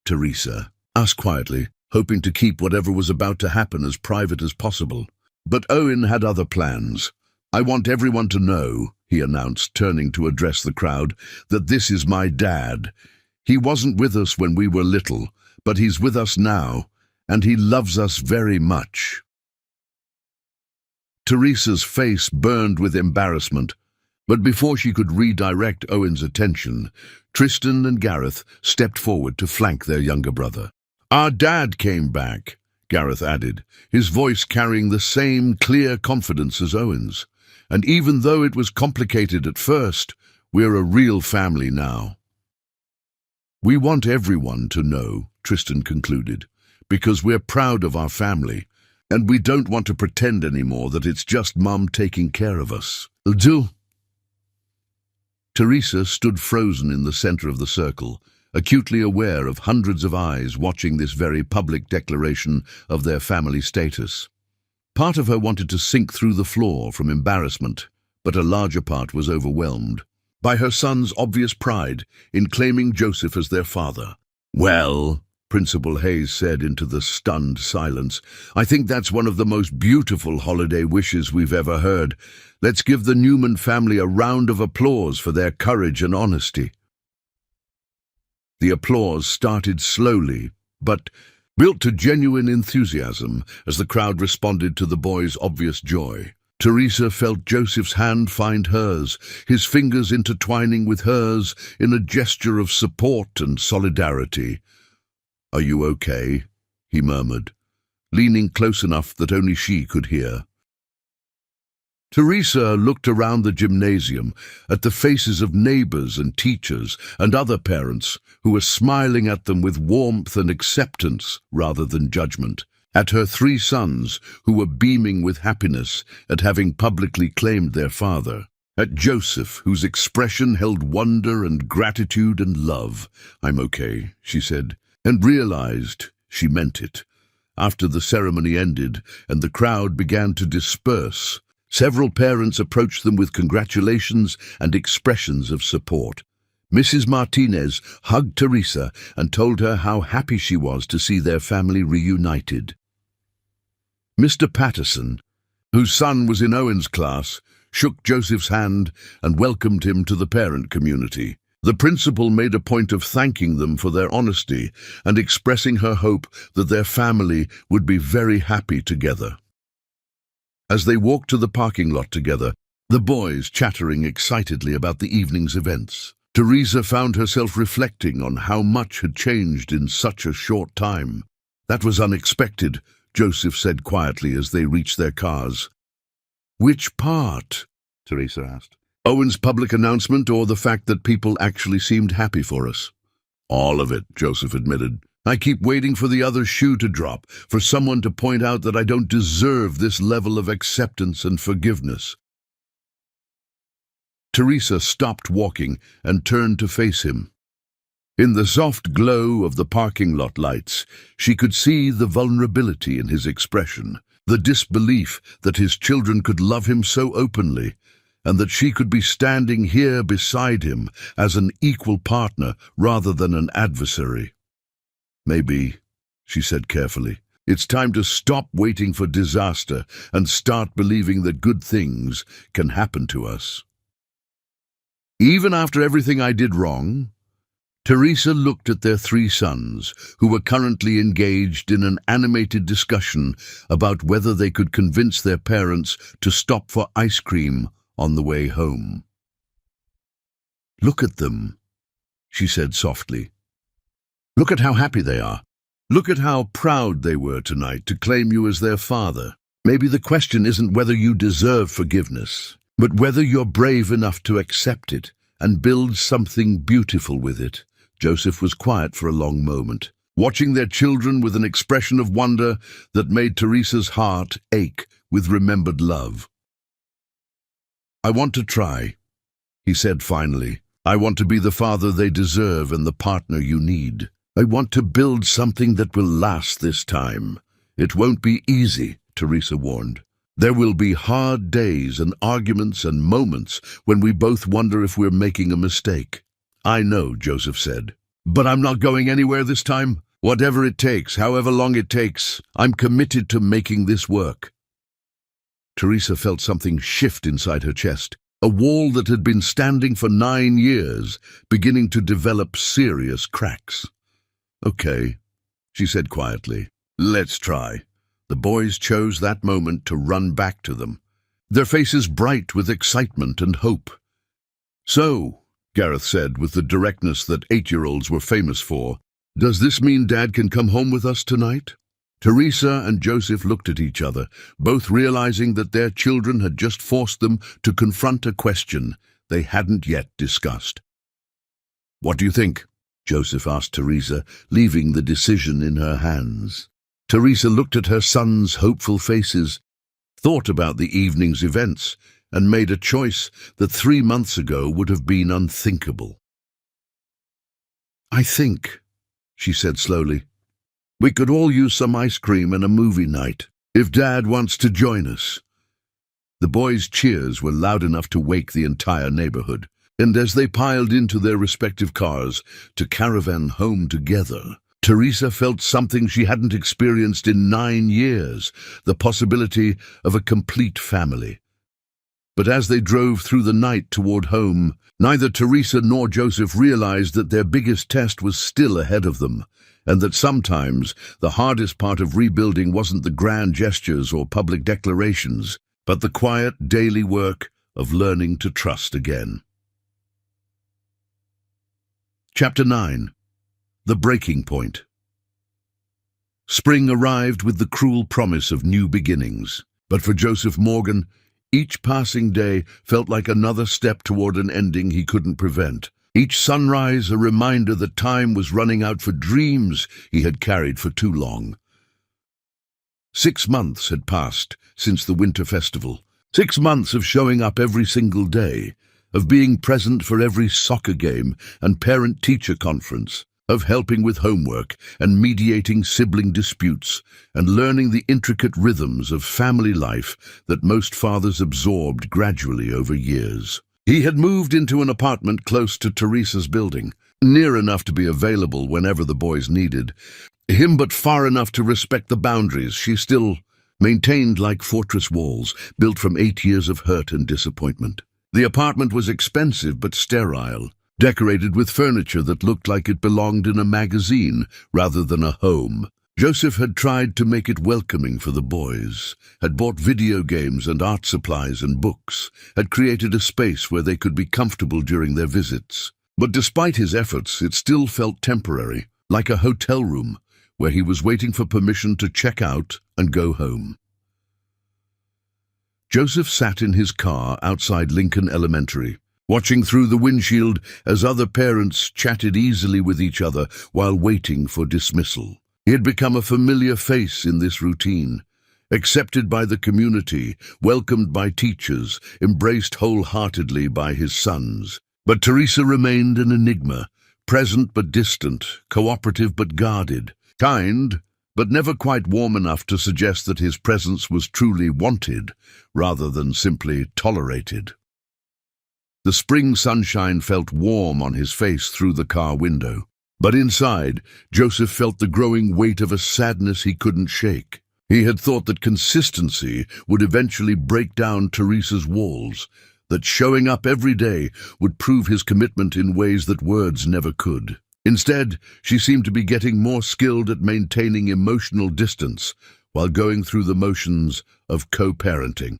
Teresa asked quietly, hoping to keep whatever was about to happen as private as possible. But Owen had other plans. "I want everyone to know," he announced, turning to address the crowd, "that this is my dad. He wasn't with us when we were little, but he's with us now, and he loves us very much." Teresa's face burned with embarrassment, but before she could redirect Owen's attention, Tristan and Gareth stepped forward to flank their younger brother. "Our dad came back," Gareth added, his voice carrying the same clear confidence as Owen's. "And even though it was complicated at first, we're a real family now." "We want everyone to know," Tristan concluded, "because we're proud of our family, and we don't want to pretend anymore that it's just Mum taking care of us." Teresa stood frozen in the center of the circle, acutely aware of hundreds of eyes watching this very public declaration of their family status. Part of her wanted to sink through the floor from embarrassment, but a larger part was overwhelmed by her son's obvious pride in claiming Joseph as their father. "Well," Principal Hayes said into the stunned silence, "I think that's one of the most beautiful holiday wishes we've ever heard. Let's give the Newman family a round of applause for their courage and honesty." The applause started slowly, but built to genuine enthusiasm as the crowd responded to the boy's obvious joy. Teresa felt Joseph's hand find hers, his fingers intertwining with hers in a gesture of support and solidarity. "Are you okay?" he murmured, leaning close enough that only she could hear. Teresa looked around the gymnasium at the faces of neighbors and teachers and other parents who were smiling at them with warmth and acceptance rather than judgment, at her 3 sons who were beaming with happiness at having publicly claimed their father, at Joseph, whose expression held wonder and gratitude and love. "I'm okay," she said, and realized she meant it. After the ceremony ended and the crowd began to disperse, several parents approached them with congratulations and expressions of support. Mrs. Martinez hugged Teresa and told her how happy she was to see their family reunited. Mr. Patterson, whose son was in Owen's class, shook Joseph's hand and welcomed him to the parent community. The principal made a point of thanking them for their honesty and expressing her hope that their family would be very happy together. As they walked to the parking lot together, the boys chattering excitedly about the evening's events, Teresa found herself reflecting on how much had changed in such a short time. "That was unexpected," Joseph said quietly as they reached their cars. "Which part?" Teresa asked. "Owen's public announcement or the fact that people actually seemed happy for us?" All of it, Joseph admitted. I keep waiting for the other shoe to drop, for someone to point out that I don't deserve this level of acceptance and forgiveness. Teresa stopped walking and turned to face him. In the soft glow of the parking lot lights, she could see the vulnerability in his expression, the disbelief that his children could love him so openly, and that she could be standing here beside him as an equal partner rather than an adversary. Maybe, she said carefully, it's time to stop waiting for disaster and start believing that good things can happen to us. Even after everything I did wrong, Teresa looked at their 3 sons, who were currently engaged in an animated discussion about whether they could convince their parents to stop for ice cream on the way home. Look at them, she said softly. Look at how happy they are. Look at how proud they were tonight to claim you as their father. Maybe the question isn't whether you deserve forgiveness, but whether you're brave enough to accept it and build something beautiful with it. Joseph was quiet for a long moment, watching their children with an expression of wonder that made Teresa's heart ache with remembered love. I want to try, he said finally. I want to be the father they deserve and the partner you need. I want to build something that will last this time. It won't be easy, Teresa warned. There will be hard days and arguments and moments when we both wonder if we're making a mistake. I know, Joseph said, but I'm not going anywhere this time. Whatever it takes, however long it takes, I'm committed to making this work. Teresa felt something shift inside her chest, a wall that had been standing for 9 years, beginning to develop serious cracks. Okay, she said quietly. Let's try. The boys chose that moment to run back to them, their faces bright with excitement and hope. So, Gareth said with the directness that 8-year-olds were famous for, does this mean Dad can come home with us tonight? Teresa and Joseph looked at each other, both realizing that their children had just forced them to confront a question they hadn't yet discussed. What do you think? Joseph asked Teresa, leaving the decision in her hands. Teresa looked at her sons' hopeful faces, thought about the evening's events, and made a choice that 3 months ago would have been unthinkable. I think, she said slowly, we could all use some ice cream and a movie night, if Dad wants to join us. The boys' cheers were loud enough to wake the entire neighborhood, and as they piled into their respective cars to caravan home together, Teresa felt something she hadn't experienced in 9 years, the possibility of a complete family. But as they drove through the night toward home, neither Teresa nor Joseph realized that their biggest test was still ahead of them, and that sometimes the hardest part of rebuilding wasn't the grand gestures or public declarations, but the quiet daily work of learning to trust again. Chapter 9. The Breaking Point. Spring arrived with the cruel promise of new beginnings, but for Joseph Morgan, each passing day felt like another step toward an ending he couldn't prevent. Each sunrise a reminder that time was running out for dreams he had carried for too long. 6 months had passed since the winter festival. 6 months of showing up every single day, of being present for every soccer game and parent-teacher conference, of helping with homework and mediating sibling disputes, and learning the intricate rhythms of family life that most fathers absorbed gradually over years. He had moved into an apartment close to Teresa's building, near enough to be available whenever the boys needed him, but far enough to respect the boundaries she still maintained like fortress walls built from 8 years of hurt and disappointment. The apartment was expensive but sterile, decorated with furniture that looked like it belonged in a magazine rather than a home. Joseph had tried to make it welcoming for the boys, had bought video games and art supplies and books, had created a space where they could be comfortable during their visits. But despite his efforts, it still felt temporary, like a hotel room where he was waiting for permission to check out and go home. Joseph sat in his car outside Lincoln Elementary, watching through the windshield as other parents chatted easily with each other while waiting for dismissal. He had become a familiar face in this routine, accepted by the community, welcomed by teachers, embraced wholeheartedly by his sons. But Teresa remained an enigma, present but distant, cooperative but guarded, kind, but never quite warm enough to suggest that his presence was truly wanted, rather than simply tolerated. The spring sunshine felt warm on his face through the car window, but inside, Joseph felt the growing weight of a sadness he couldn't shake. He had thought that consistency would eventually break down Teresa's walls, that showing up every day would prove his commitment in ways that words never could. Instead, she seemed to be getting more skilled at maintaining emotional distance while going through the motions of co-parenting.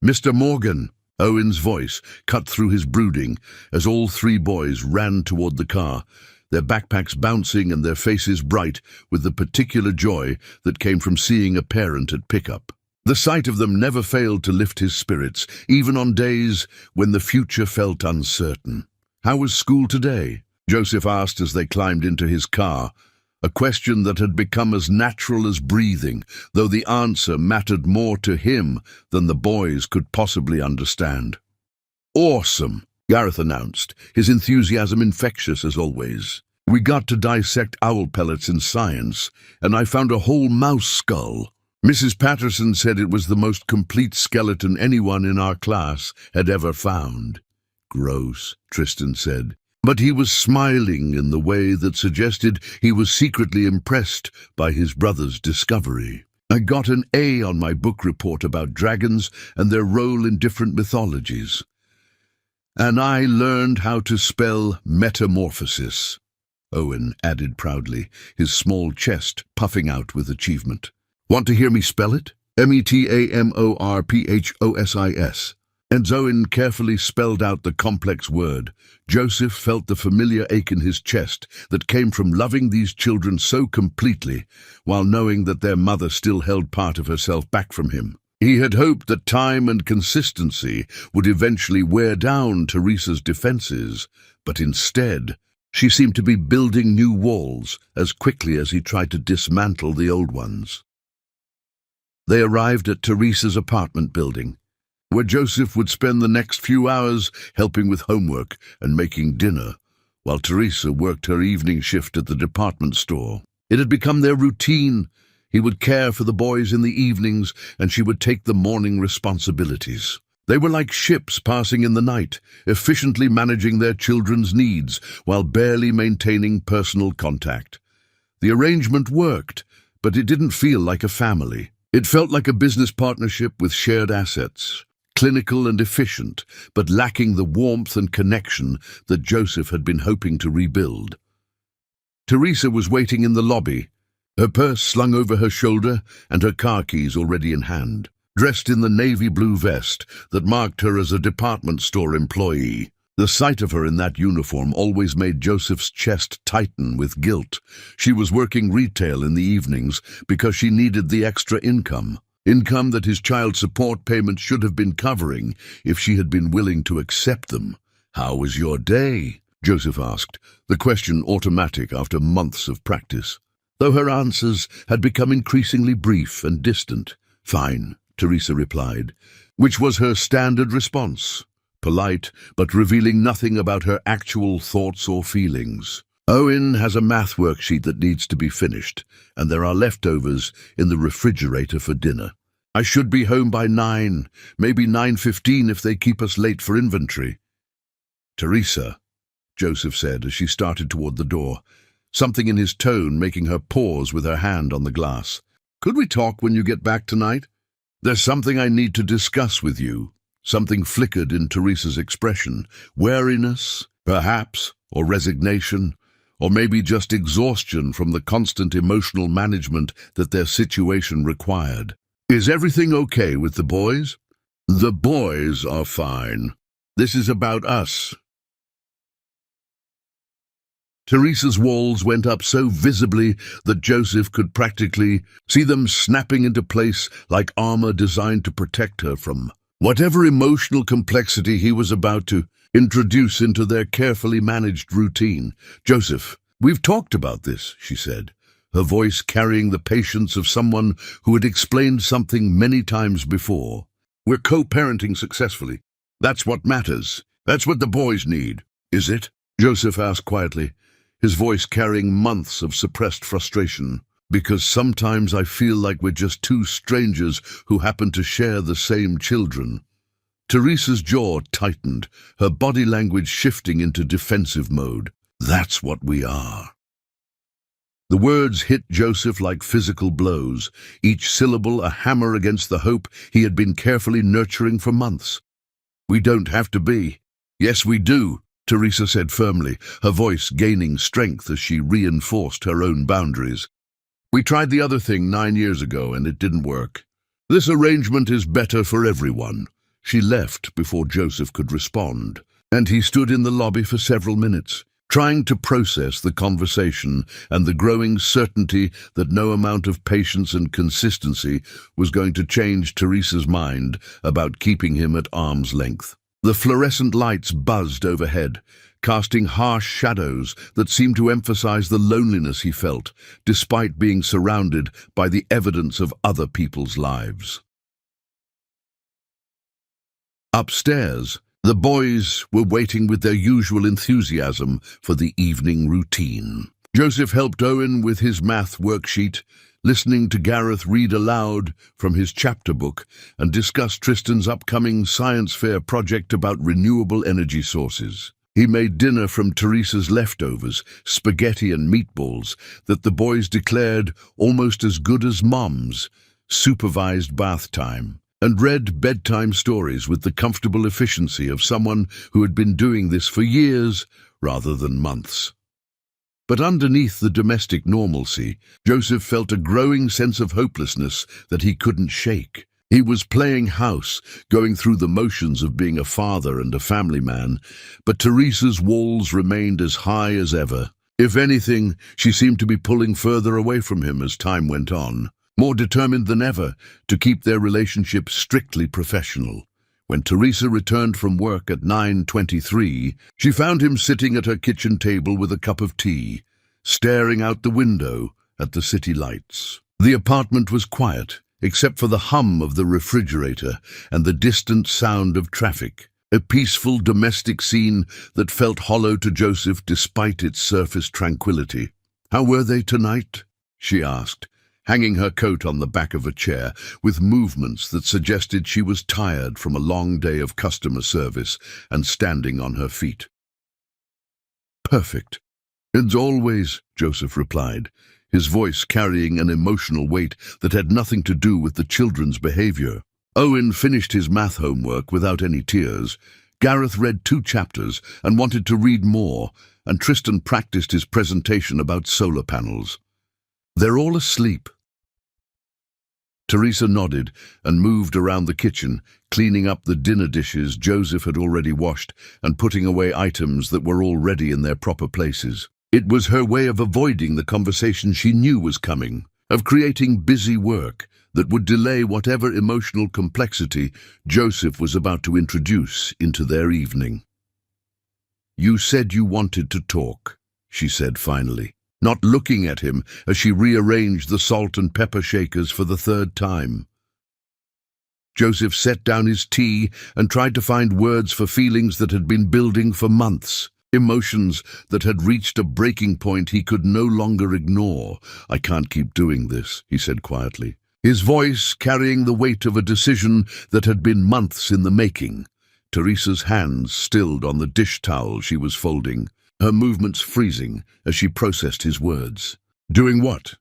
"Mr. Morgan," Owen's voice cut through his brooding as all three boys ran toward the car, their backpacks bouncing and their faces bright with the particular joy that came from seeing a parent at pickup. The sight of them never failed to lift his spirits, even on days when the future felt uncertain. "How was school today?" Joseph asked as they climbed into his car, a question that had become as natural as breathing, though the answer mattered more to him than the boys could possibly understand. "Awesome," Gareth announced, his enthusiasm infectious as always. "We got to dissect owl pellets in science, and I found a whole mouse skull. Mrs. Patterson said it was the most complete skeleton anyone in our class had ever found." "Gross," Tristan said. But he was smiling in the way that suggested he was secretly impressed by his brother's discovery. "I got an A on my book report about dragons and their role in different mythologies. And I learned how to spell metamorphosis," Owen added proudly, his small chest puffing out with achievement. "Want to hear me spell it? Metamorphosis. And Owen carefully spelled out the complex word. Joseph felt the familiar ache in his chest that came from loving these children so completely, while knowing that their mother still held part of herself back from him. He had hoped that time and consistency would eventually wear down Teresa's defenses, but instead, she seemed to be building new walls as quickly as he tried to dismantle the old ones. They arrived at Teresa's apartment building, where Joseph would spend the next few hours helping with homework and making dinner, while Teresa worked her evening shift at the department store. It had become their routine. He would care for the boys in the evenings, and she would take the morning responsibilities. They were like ships passing in the night, efficiently managing their children's needs while barely maintaining personal contact. The arrangement worked, but it didn't feel like a family. It felt like a business partnership with shared assets, clinical and efficient, but lacking the warmth and connection that Joseph had been hoping to rebuild. Teresa was waiting in the lobby, her purse slung over her shoulder and her car keys already in hand, dressed in the navy blue vest that marked her as a department store employee. The sight of her in that uniform always made Joseph's chest tighten with guilt. She was working retail in the evenings because she needed the extra income that his child support payments should have been covering if she had been willing to accept them. "How was your day?" Joseph asked, the question automatic after months of practice, though her answers had become increasingly brief and distant. "Fine," Teresa replied, which was her standard response, polite but revealing nothing about her actual thoughts or feelings. "Owen has a math worksheet that needs to be finished, and there are leftovers in the refrigerator for dinner. I should be home by 9, maybe 9:15 if they keep us late for inventory." "Teresa," Joseph said as she started toward the door, something in his tone making her pause with her hand on the glass. "Could we talk when you get back tonight? There's something I need to discuss with you." Something flickered in Teresa's expression. Wariness, perhaps, or resignation, or maybe just exhaustion from the constant emotional management that their situation required. "Is everything okay with the boys?" "The boys are fine. This is about us." Teresa's walls went up so visibly that Joseph could practically see them snapping into place like armor designed to protect her from whatever emotional complexity he was about to introduce into their carefully managed routine. "Joseph, we've talked about this," she said, her voice carrying the patience of someone who had explained something many times before. "We're co-parenting successfully. That's what matters. That's what the boys need." "Is it?" Joseph asked quietly, his voice carrying months of suppressed frustration. "Because sometimes I feel like we're just two strangers who happen to share the same children." Teresa's jaw tightened, her body language shifting into defensive mode. "That's what we are." The words hit Joseph like physical blows, each syllable a hammer against the hope he had been carefully nurturing for months. "We don't have to be." "Yes, we do," Teresa said firmly, her voice gaining strength as she reinforced her own boundaries. "We tried the other thing 9 years ago and it didn't work. This arrangement is better for everyone." She left before Joseph could respond, and he stood in the lobby for several minutes, trying to process the conversation and the growing certainty that no amount of patience and consistency was going to change Teresa's mind about keeping him at arm's length. The fluorescent lights buzzed overhead, casting harsh shadows that seemed to emphasize the loneliness he felt, despite being surrounded by the evidence of other people's lives. Upstairs, the boys were waiting with their usual enthusiasm for the evening routine. Joseph helped Owen with his math worksheet, listening to Gareth read aloud from his chapter book and discuss Tristan's upcoming science fair project about renewable energy sources. He made dinner from Teresa's leftovers, spaghetti and meatballs, that the boys declared almost as good as Mom's, supervised bath time, and read bedtime stories with the comfortable efficiency of someone who had been doing this for years rather than months. But underneath the domestic normalcy, Joseph felt a growing sense of hopelessness that he couldn't shake. He was playing house, going through the motions of being a father and a family man, but Teresa's walls remained as high as ever. If anything, she seemed to be pulling further away from him as time went on, more determined than ever to keep their relationship strictly professional. When Teresa returned from work at 9:23, she found him sitting at her kitchen table with a cup of tea, staring out the window at the city lights. The apartment was quiet, except for the hum of the refrigerator and the distant sound of traffic, a peaceful domestic scene that felt hollow to Joseph despite its surface tranquility. "How were they tonight?" she asked, hanging her coat on the back of a chair, with movements that suggested she was tired from a long day of customer service and standing on her feet. "Perfect. As always," Joseph replied, his voice carrying an emotional weight that had nothing to do with the children's behavior. Owen finished his math homework without any tears. Gareth read 2 chapters and wanted to read more, and Tristan practiced his presentation about solar panels. "They're all asleep." Teresa nodded and moved around the kitchen, cleaning up the dinner dishes Joseph had already washed and putting away items that were already in their proper places. It was her way of avoiding the conversation she knew was coming, of creating busy work that would delay whatever emotional complexity Joseph was about to introduce into their evening. "You said you wanted to talk," she said finally, not looking at him as she rearranged the salt and pepper shakers for the 3rd time. Joseph set down his tea and tried to find words for feelings that had been building for months, emotions that had reached a breaking point he could no longer ignore. "I can't keep doing this," he said quietly, his voice carrying the weight of a decision that had been months in the making. Teresa's hands stilled on the dish towel she was folding, her movements freezing as she processed his words. "Doing what?"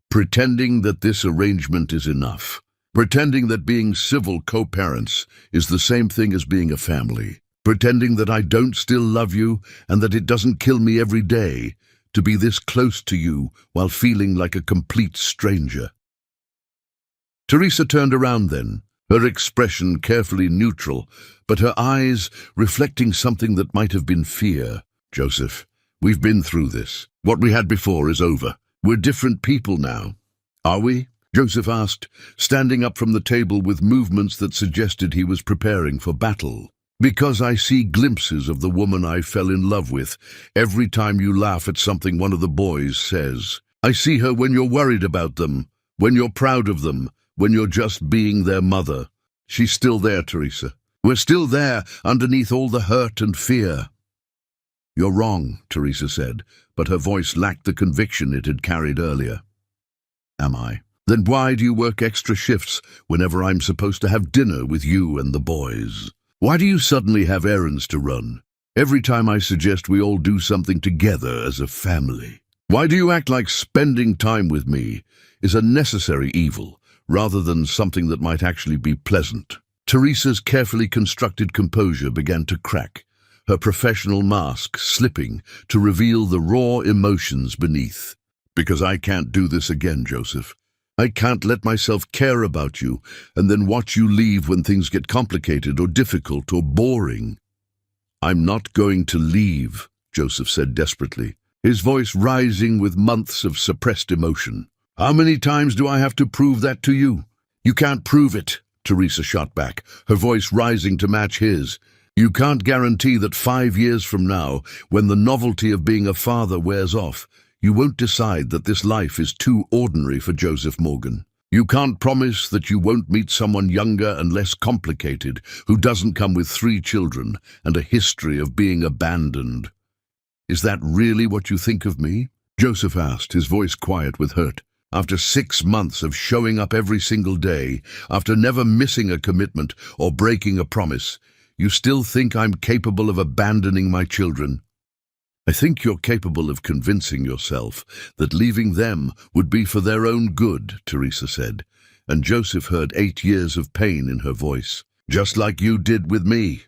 "Pretending that this arrangement is enough. Pretending that being civil co-parents is the same thing as being a family. Pretending that I don't still love you and that it doesn't kill me every day to be this close to you while feeling like a complete stranger." Teresa turned around then, her expression carefully neutral, but her eyes reflecting something that might have been fear. "Joseph, we've been through this. What we had before is over. We're different people now." "Are we?" Joseph asked, standing up from the table with movements that suggested he was preparing for battle. Because I see glimpses of the woman I fell in love with every time you laugh at something one of the boys says. I see her when you're worried about them, when you're proud of them, when you're just being their mother. She's still there, Teresa. We're still there underneath all the hurt and fear. You're wrong, Teresa said, but her voice lacked the conviction it had carried earlier. Am I? Then why do you work extra shifts whenever I'm supposed to have dinner with you and the boys? Why do you suddenly have errands to run every time I suggest we all do something together as a family? Why do you act like spending time with me is a necessary evil rather than something that might actually be pleasant? Teresa's carefully constructed composure began to crack, her professional mask slipping to reveal the raw emotions beneath. Because I can't do this again, Joseph. I can't let myself care about you and then watch you leave when things get complicated or difficult or boring. I'm not going to leave, Joseph said desperately, his voice rising with months of suppressed emotion. How many times do I have to prove that to you? You can't prove it, Teresa shot back, her voice rising to match his. You can't guarantee that 5 years from now, when the novelty of being a father wears off, you won't decide that this life is too ordinary for Joseph Morgan. You can't promise that you won't meet someone younger and less complicated who doesn't come with 3 children and a history of being abandoned. Is that really what you think of me? Joseph asked, his voice quiet with hurt. After 6 months of showing up every single day, after never missing a commitment or breaking a promise, you still think I'm capable of abandoning my children? I think you're capable of convincing yourself that leaving them would be for their own good, Teresa said, and Joseph heard 8 years of pain in her voice, just like you did with me.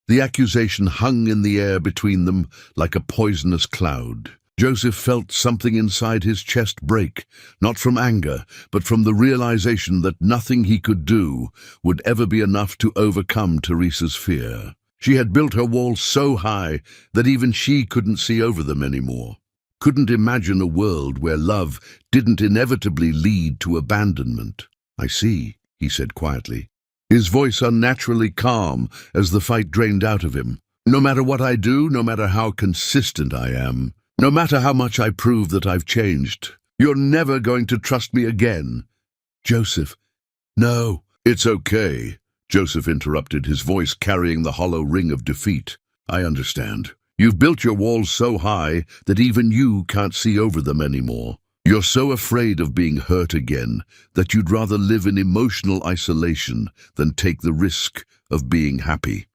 The accusation hung in the air between them like a poisonous cloud. Joseph felt something inside his chest break, not from anger, but from the realization that nothing he could do would ever be enough to overcome Teresa's fear. She had built her walls so high that even she couldn't see over them anymore, couldn't imagine a world where love didn't inevitably lead to abandonment. I see, he said quietly, his voice unnaturally calm as the fight drained out of him. No matter what I do, no matter how consistent I am, no matter how much I prove that I've changed, you're never going to trust me again. Joseph, no. It's okay, Joseph interrupted, his voice carrying the hollow ring of defeat. I understand. You've built your walls so high that even you can't see over them anymore. You're so afraid of being hurt again that you'd rather live in emotional isolation than take the risk of being happy.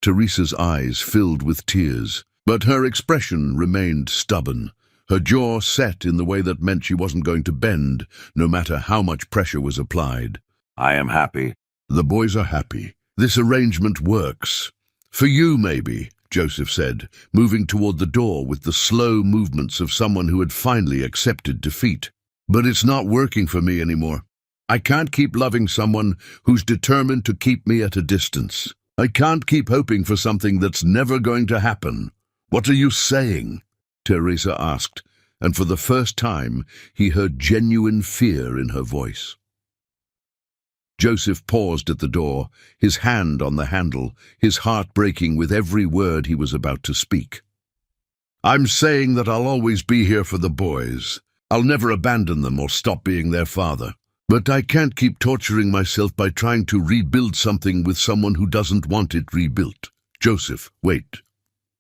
Teresa's eyes filled with tears, but her expression remained stubborn, her jaw set in the way that meant she wasn't going to bend, no matter how much pressure was applied. I am happy. The boys are happy. This arrangement works. For you, maybe, Joseph said, moving toward the door with the slow movements of someone who had finally accepted defeat. But it's not working for me anymore. I can't keep loving someone who's determined to keep me at a distance. I can't keep hoping for something that's never going to happen. What are you saying? Teresa asked, and for the first time he heard genuine fear in her voice. Joseph paused at the door, his hand on the handle, his heart breaking with every word he was about to speak. I'm saying that I'll always be here for the boys. I'll never abandon them or stop being their father. But I can't keep torturing myself by trying to rebuild something with someone who doesn't want it rebuilt. Joseph, wait.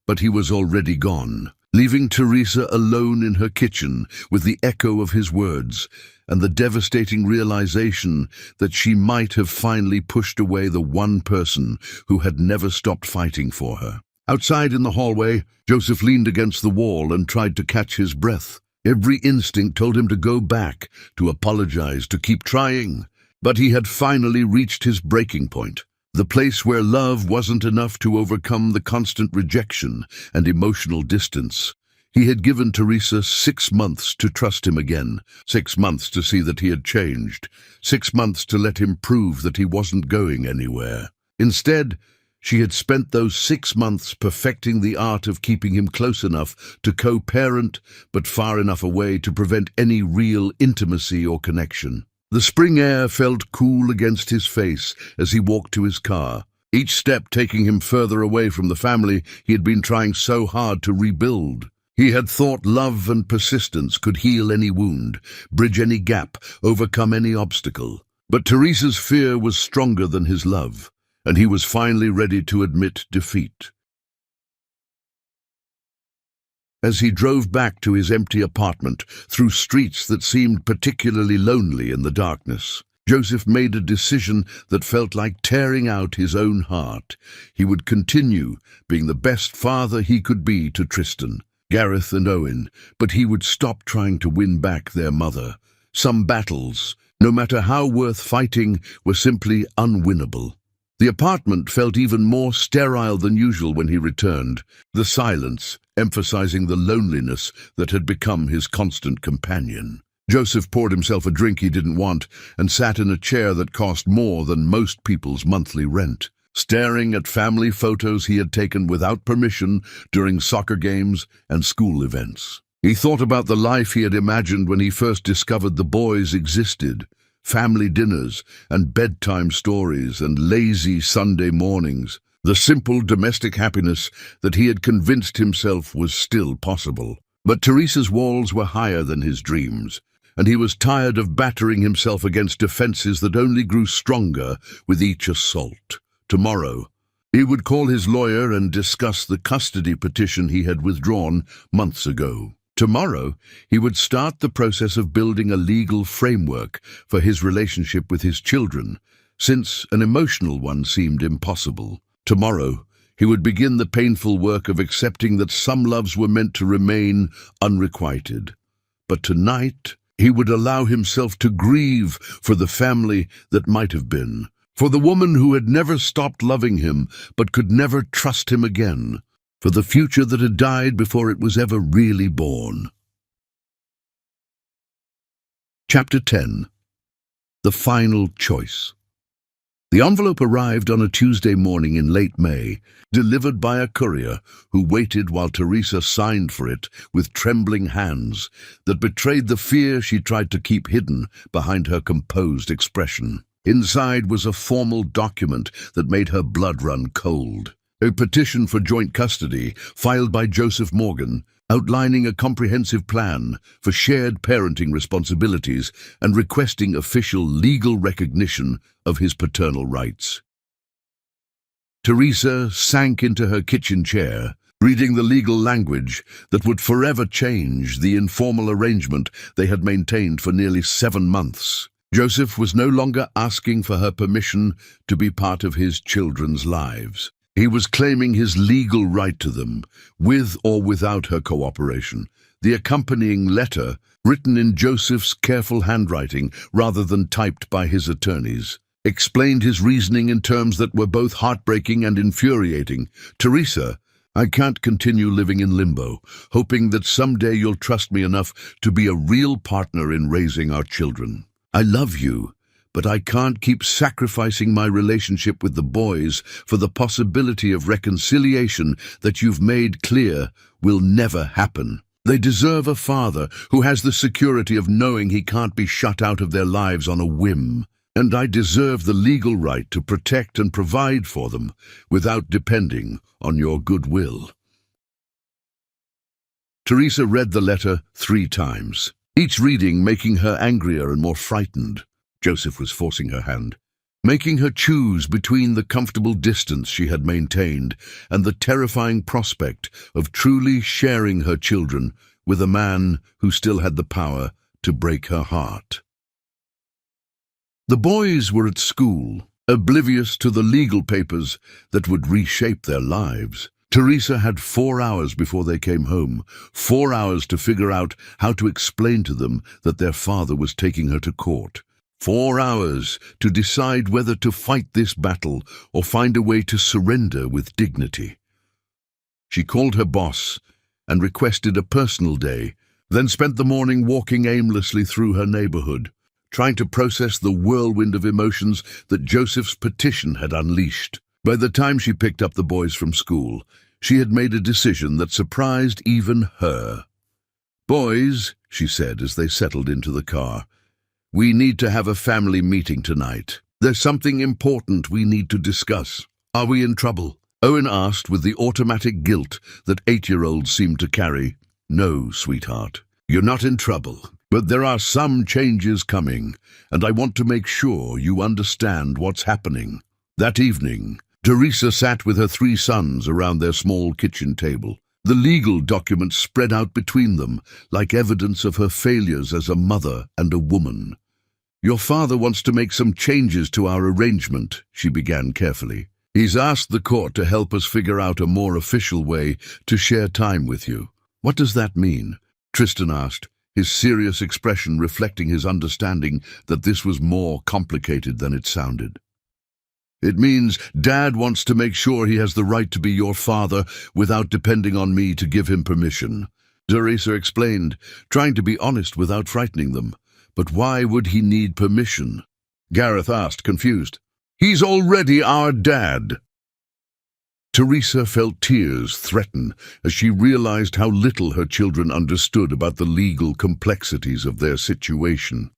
But he was already gone, leaving Teresa alone in her kitchen with the echo of his words and the devastating realization that she might have finally pushed away the one person who had never stopped fighting for her. Outside in the hallway, Joseph leaned against the wall and tried to catch his breath. Every instinct told him to go back, to apologize, to keep trying. But he had finally reached his breaking point, the place where love wasn't enough to overcome the constant rejection and emotional distance. He had given Teresa 6 months to trust him again, 6 months to see that he had changed, 6 months to let him prove that he wasn't going anywhere. Instead, She had spent those 6 months perfecting the art of keeping him close enough to co-parent, but far enough away to prevent any real intimacy or connection. The spring air felt cool against his face as he walked to his car, each step taking him further away from the family he had been trying so hard to rebuild. He had thought love and persistence could heal any wound, bridge any gap, overcome any obstacle. But Teresa's fear was stronger than his love, and he was finally ready to admit defeat. As he drove back to his empty apartment through streets that seemed particularly lonely in the darkness, Joseph made a decision that felt like tearing out his own heart. He would continue being the best father he could be to Tristan, Gareth and Owen, but he would stop trying to win back their mother. Some battles, no matter how worth fighting, were simply unwinnable. The apartment felt even more sterile than usual when he returned, the silence emphasizing the loneliness that had become his constant companion. Joseph poured himself a drink he didn't want and sat in a chair that cost more than most people's monthly rent, staring at family photos he had taken without permission during soccer games and school events. He thought about the life he had imagined when he first discovered the boys existed. Family dinners and bedtime stories and lazy Sunday mornings. The simple domestic happiness that he had convinced himself was still possible. But Teresa's walls were higher than his dreams, and he was tired of battering himself against defenses that only grew stronger with each assault. Tomorrow, he would call his lawyer and discuss the custody petition he had withdrawn months ago. Tomorrow, he would start the process of building a legal framework for his relationship with his children, since an emotional one seemed impossible. Tomorrow, he would begin the painful work of accepting that some loves were meant to remain unrequited. But tonight, he would allow himself to grieve for the family that might have been, for the woman who had never stopped loving him but could never trust him again, for the future that had died before it was ever really born. Chapter 10. The Final Choice. The envelope arrived on a Tuesday morning in late May, delivered by a courier who waited while Teresa signed for it with trembling hands that betrayed the fear she tried to keep hidden behind her composed expression. Inside was a formal document that made her blood run cold. A petition for joint custody filed by Joseph Morgan, outlining a comprehensive plan for shared parenting responsibilities and requesting official legal recognition of his paternal rights. Teresa sank into her kitchen chair, reading the legal language that would forever change the informal arrangement they had maintained for nearly 7 months. Joseph was no longer asking for her permission to be part of his children's lives. He was claiming his legal right to them, with or without her cooperation. The accompanying letter, written in Joseph's careful handwriting rather than typed by his attorneys, explained his reasoning in terms that were both heartbreaking and infuriating. "Teresa, I can't continue living in limbo, hoping that someday you'll trust me enough to be a real partner in raising our children. I love you, but I can't keep sacrificing my relationship with the boys for the possibility of reconciliation that you've made clear will never happen. They deserve a father who has the security of knowing he can't be shut out of their lives on a whim. And I deserve the legal right to protect and provide for them without depending on your goodwill." Teresa read the letter 3 times, each reading making her angrier and more frightened. Joseph was forcing her hand, making her choose between the comfortable distance she had maintained and the terrifying prospect of truly sharing her children with a man who still had the power to break her heart. The boys were at school, oblivious to the legal papers that would reshape their lives. Teresa had 4 hours before they came home, 4 hours to figure out how to explain to them that their father was taking her to court. 4 hours to decide whether to fight this battle or find a way to surrender with dignity. She called her boss and requested a personal day, then spent the morning walking aimlessly through her neighborhood, trying to process the whirlwind of emotions that Joseph's petition had unleashed. By the time she picked up the boys from school, she had made a decision that surprised even her. "Boys," she said as they settled into the car, "we need to have a family meeting tonight. There's something important we need to discuss." "Are we in trouble?" Owen asked with the automatic guilt that 8-year-olds seem to carry. "No, sweetheart, you're not in trouble. But there are some changes coming, and I want to make sure you understand what's happening." That evening, Teresa sat with her 3 sons around their small kitchen table. The legal documents spread out between them, like evidence of her failures as a mother and a woman. "Your father wants to make some changes to our arrangement," she began carefully. "He's asked the court to help us figure out a more official way to share time with you." "What does that mean?" Tristan asked, his serious expression reflecting his understanding that this was more complicated than it sounded. "It means Dad wants to make sure he has the right to be your father without depending on me to give him permission," Teresa explained, trying to be honest without frightening them. "But why would he need permission?" Gareth asked, confused. "He's already our dad." Teresa felt tears threaten as she realized how little her children understood about the legal complexities of their situation.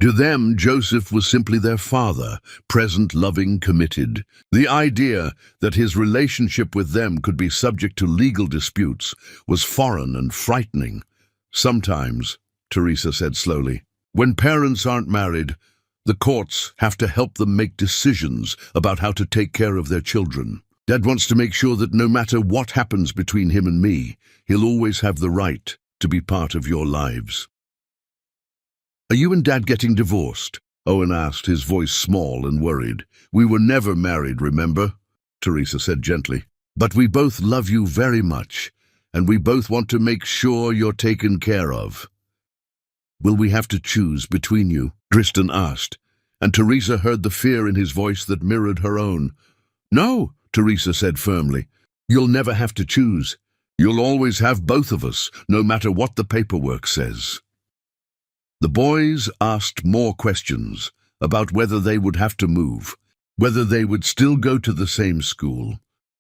To them, Joseph was simply their father, present, loving, committed. The idea that his relationship with them could be subject to legal disputes was foreign and frightening. "Sometimes," Teresa said slowly, "when parents aren't married, the courts have to help them make decisions about how to take care of their children. Dad wants to make sure that no matter what happens between him and me, he'll always have the right to be part of your lives." "Are you and Dad getting divorced?" Owen asked, his voice small and worried. "We were never married, remember?" Teresa said gently. "But we both love you very much, and we both want to make sure you're taken care of." "Will we have to choose between you?" Tristan asked, and Teresa heard the fear in his voice that mirrored her own. "No," Teresa said firmly. "You'll never have to choose. You'll always have both of us, no matter what the paperwork says." The boys asked more questions about whether they would have to move, whether they would still go to the same school,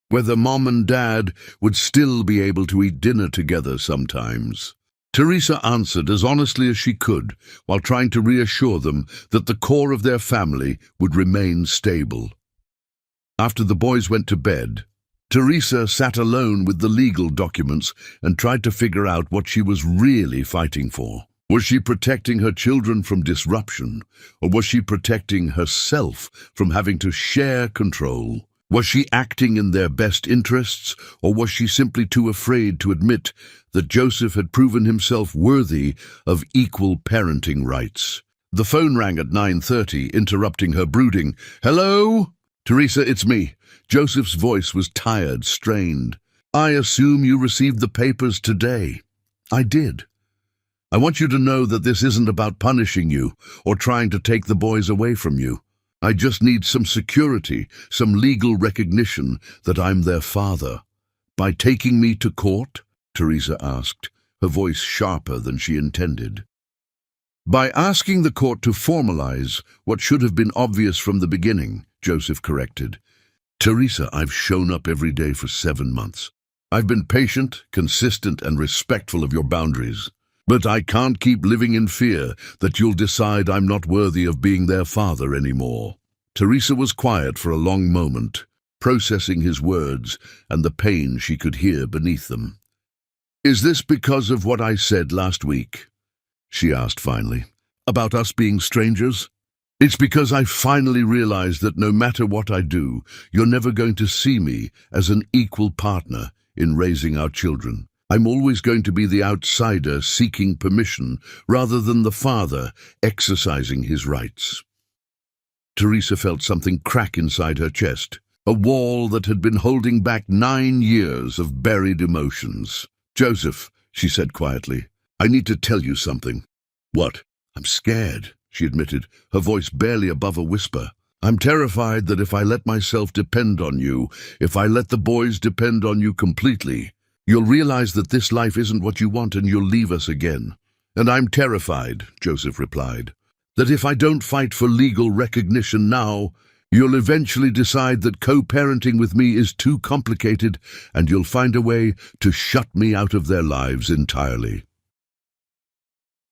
whether Mom and Dad would still be able to eat dinner together sometimes. Teresa answered as honestly as she could, while trying to reassure them that the core of their family would remain stable. After the boys went to bed, Teresa sat alone with the legal documents and tried to figure out what she was really fighting for. Was she protecting her children from disruption, or was she protecting herself from having to share control? Was she acting in their best interests, or was she simply too afraid to admit that Joseph had proven himself worthy of equal parenting rights? The phone rang at 9:30, interrupting her brooding. "Hello? Teresa, it's me." Joseph's voice was tired, strained. "I assume you received the papers today." "I did. I want you to know that this isn't about punishing you or trying to take the boys away from you. I just need some security, some legal recognition that I'm their father." "By taking me to court?" Teresa asked, her voice sharper than she intended. "By asking the court to formalize what should have been obvious from the beginning," Joseph corrected. "Teresa, I've shown up every day for 7 months. I've been patient, consistent, and respectful of your boundaries. But I can't keep living in fear that you'll decide I'm not worthy of being their father anymore." Teresa was quiet for a long moment, processing his words and the pain she could hear beneath them. "Is this because of what I said last week?" she asked finally. "About us being strangers?" "It's because I finally realized that no matter what I do, you're never going to see me as an equal partner in raising our children. I'm always going to be the outsider seeking permission rather than the father exercising his rights." Teresa felt something crack inside her chest, a wall that had been holding back 9 years of buried emotions. "Joseph," she said quietly, "I need to tell you something." "What?" "I'm scared," she admitted, her voice barely above a whisper. "I'm terrified that if I let myself depend on you, if I let the boys depend on you completely, you'll realize that this life isn't what you want and you'll leave us again." "And I'm terrified," Joseph replied, "that if I don't fight for legal recognition now, You'll eventually decide that co-parenting with me is too complicated, and you'll find a way to shut me out of their lives entirely."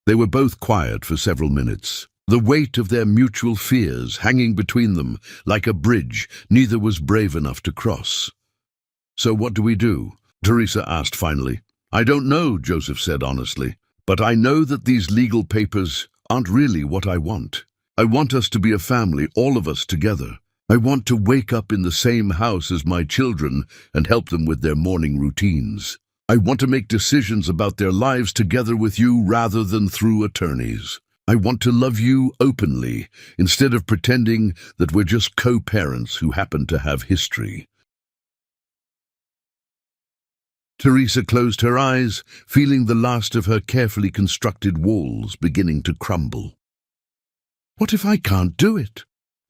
They were both quiet for several minutes, the weight of their mutual fears hanging between them like a bridge neither was brave enough to cross. "So what do we do?" Teresa asked finally. "I don't know," Joseph said honestly, "but I know that these legal papers aren't really what I want. I want us to be a family, all of us together. I want to wake up in the same house as my children and help them with their morning routines. I want to make decisions about their lives together with you rather than through attorneys. I want to love you openly instead of pretending that we're just co-parents who happen to have history." Teresa closed her eyes, feeling the last of her carefully constructed walls beginning to crumble. "What if I can't do it?"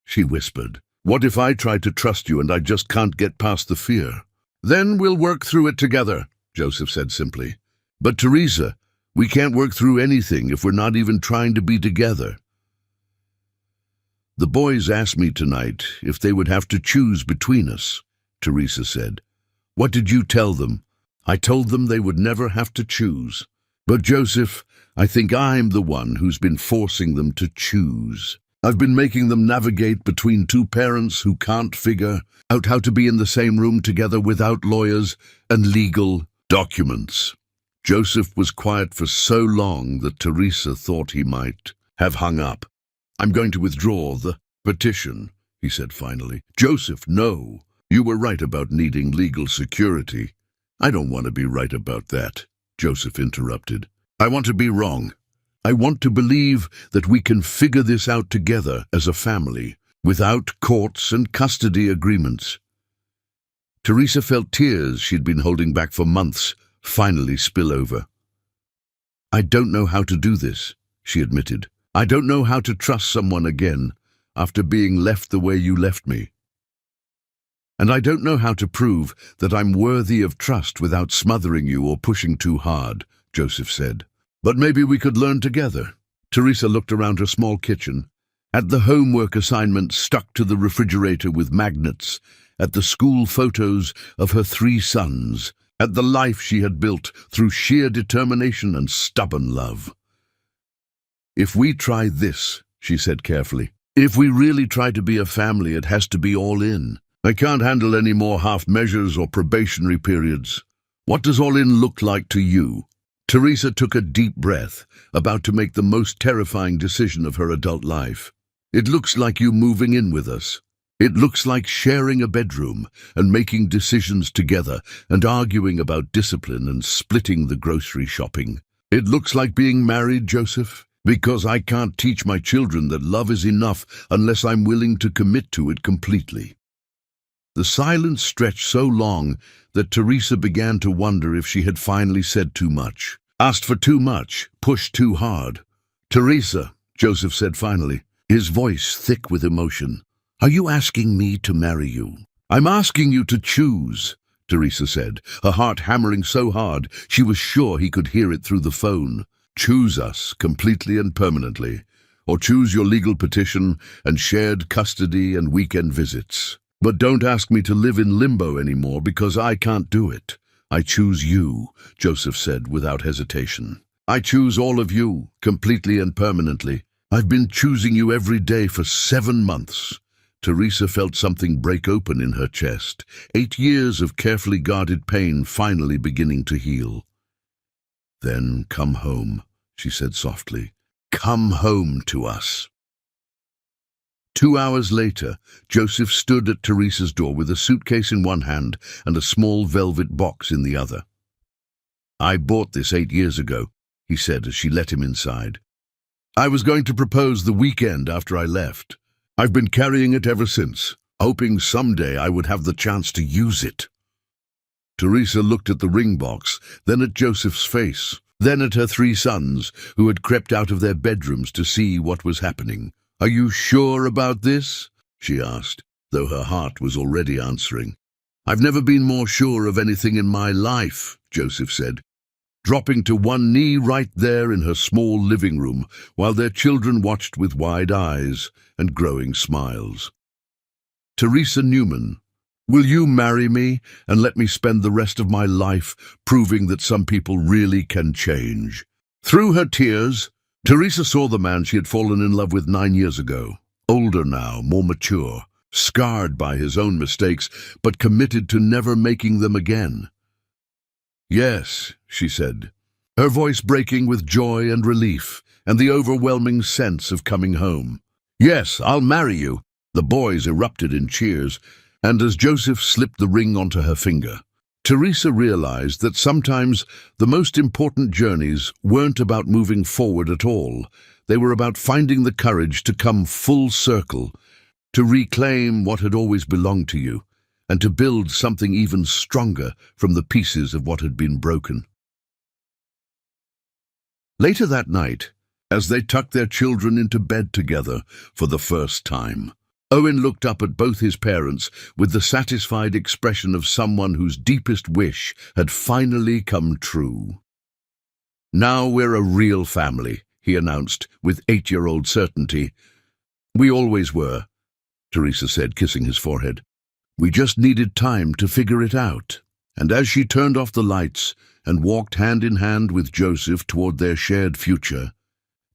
she whispered. "What if I try to trust you and I just can't get past the fear?" "Then we'll work through it together," Joseph said simply. "But Teresa, we can't work through anything if we're not even trying to be together." "The boys asked me tonight if they would have to choose between us," Teresa said. "What did you tell them?" "I told them they would never have to choose. But Joseph, I think I'm the one who's been forcing them to choose. I've been making them navigate between two parents who can't figure out how to be in the same room together without lawyers and legal documents." Joseph was quiet for so long that Teresa thought he might have hung up. "I'm going to withdraw the petition," he said finally. "Joseph, no. You were right about needing legal security." "I don't want to be right about that," Joseph interrupted. "I want to be wrong. I want to believe that we can figure this out together as a family, without courts and custody agreements." Teresa felt tears she'd been holding back for months finally spill over. "I don't know how to do this," she admitted. "I don't know how to trust someone again after being left the way you left me. And I don't know how to prove that I'm worthy of trust without smothering you or pushing too hard," Joseph said. "But maybe we could learn together." Teresa looked around her small kitchen, at the homework assignment stuck to the refrigerator with magnets, at the school photos of her 3 sons, at the life she had built through sheer determination and stubborn love. "If we try this," she said carefully, "if we really try to be a family, it has to be all in. I can't handle any more half measures or probationary periods. What does all in look like to you?" Teresa took a deep breath, about to make the most terrifying decision of her adult life. "It looks like you moving in with us. It looks like sharing a bedroom and making decisions together and arguing about discipline and splitting the grocery shopping. It looks like being married, Joseph, because I can't teach my children that love is enough unless I'm willing to commit to it completely." The silence stretched so long that Teresa began to wonder if she had finally said too much, asked for too much, pushed too hard. "Teresa," Joseph said finally, his voice thick with emotion, "are you asking me to marry you?" "I'm asking you to choose," Teresa said, her heart hammering so hard she was sure he could hear it through the phone. "Choose us completely and permanently, or choose your legal petition and shared custody and weekend visits. But don't ask me to live in limbo anymore because I can't do it. I choose you," Joseph said without hesitation. "I choose all of you, completely and permanently. I've been choosing you every day for 7 months. Teresa felt something break open in her chest, 8 years of carefully guarded pain finally beginning to heal. "Then come home," she said softly. "Come home to us." 2 hours later, Joseph stood at Teresa's door with a suitcase in one hand and a small velvet box in the other. "I bought this 8 years ago," he said as she let him inside. "I was going to propose the weekend after I left. I've been carrying it ever since, hoping someday I would have the chance to use it." Teresa looked at the ring box, then at Joseph's face, then at her 3 sons, who had crept out of their bedrooms to see what was happening. "Are you sure about this?" she asked, though her heart was already answering. "I've never been more sure of anything in my life," Joseph said, dropping to one knee right there in her small living room while their children watched with wide eyes and growing smiles. Teresa Newman, will you marry me and let me spend the rest of my life proving that some people really can change? Through her tears, Teresa saw the man she had fallen in love with 9 years ago. Older now, more mature, scarred by his own mistakes, but committed to never making them again. Yes, she said, her voice breaking with joy and relief and the overwhelming sense of coming home. Yes, I'll marry you. The boys erupted in cheers, and as Joseph slipped the ring onto her finger, Teresa realized that sometimes the most important journeys weren't about moving forward at all. They were about finding the courage to come full circle, to reclaim what had always belonged to you, and to build something even stronger from the pieces of what had been broken. Later that night, as they tucked their children into bed together for the first time, Owen looked up at both his parents with the satisfied expression of someone whose deepest wish had finally come true. "Now we're a real family," he announced with 8-year-old certainty. "We always were," Teresa said, kissing his forehead. "We just needed time to figure it out." And as she turned off the lights and walked hand in hand with Joseph toward their shared future,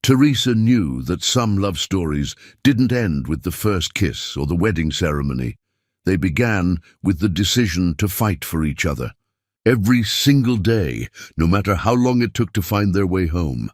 Teresa knew that some love stories didn't end with the first kiss or the wedding ceremony. They began with the decision to fight for each other. Every single day, no matter how long it took to find their way home.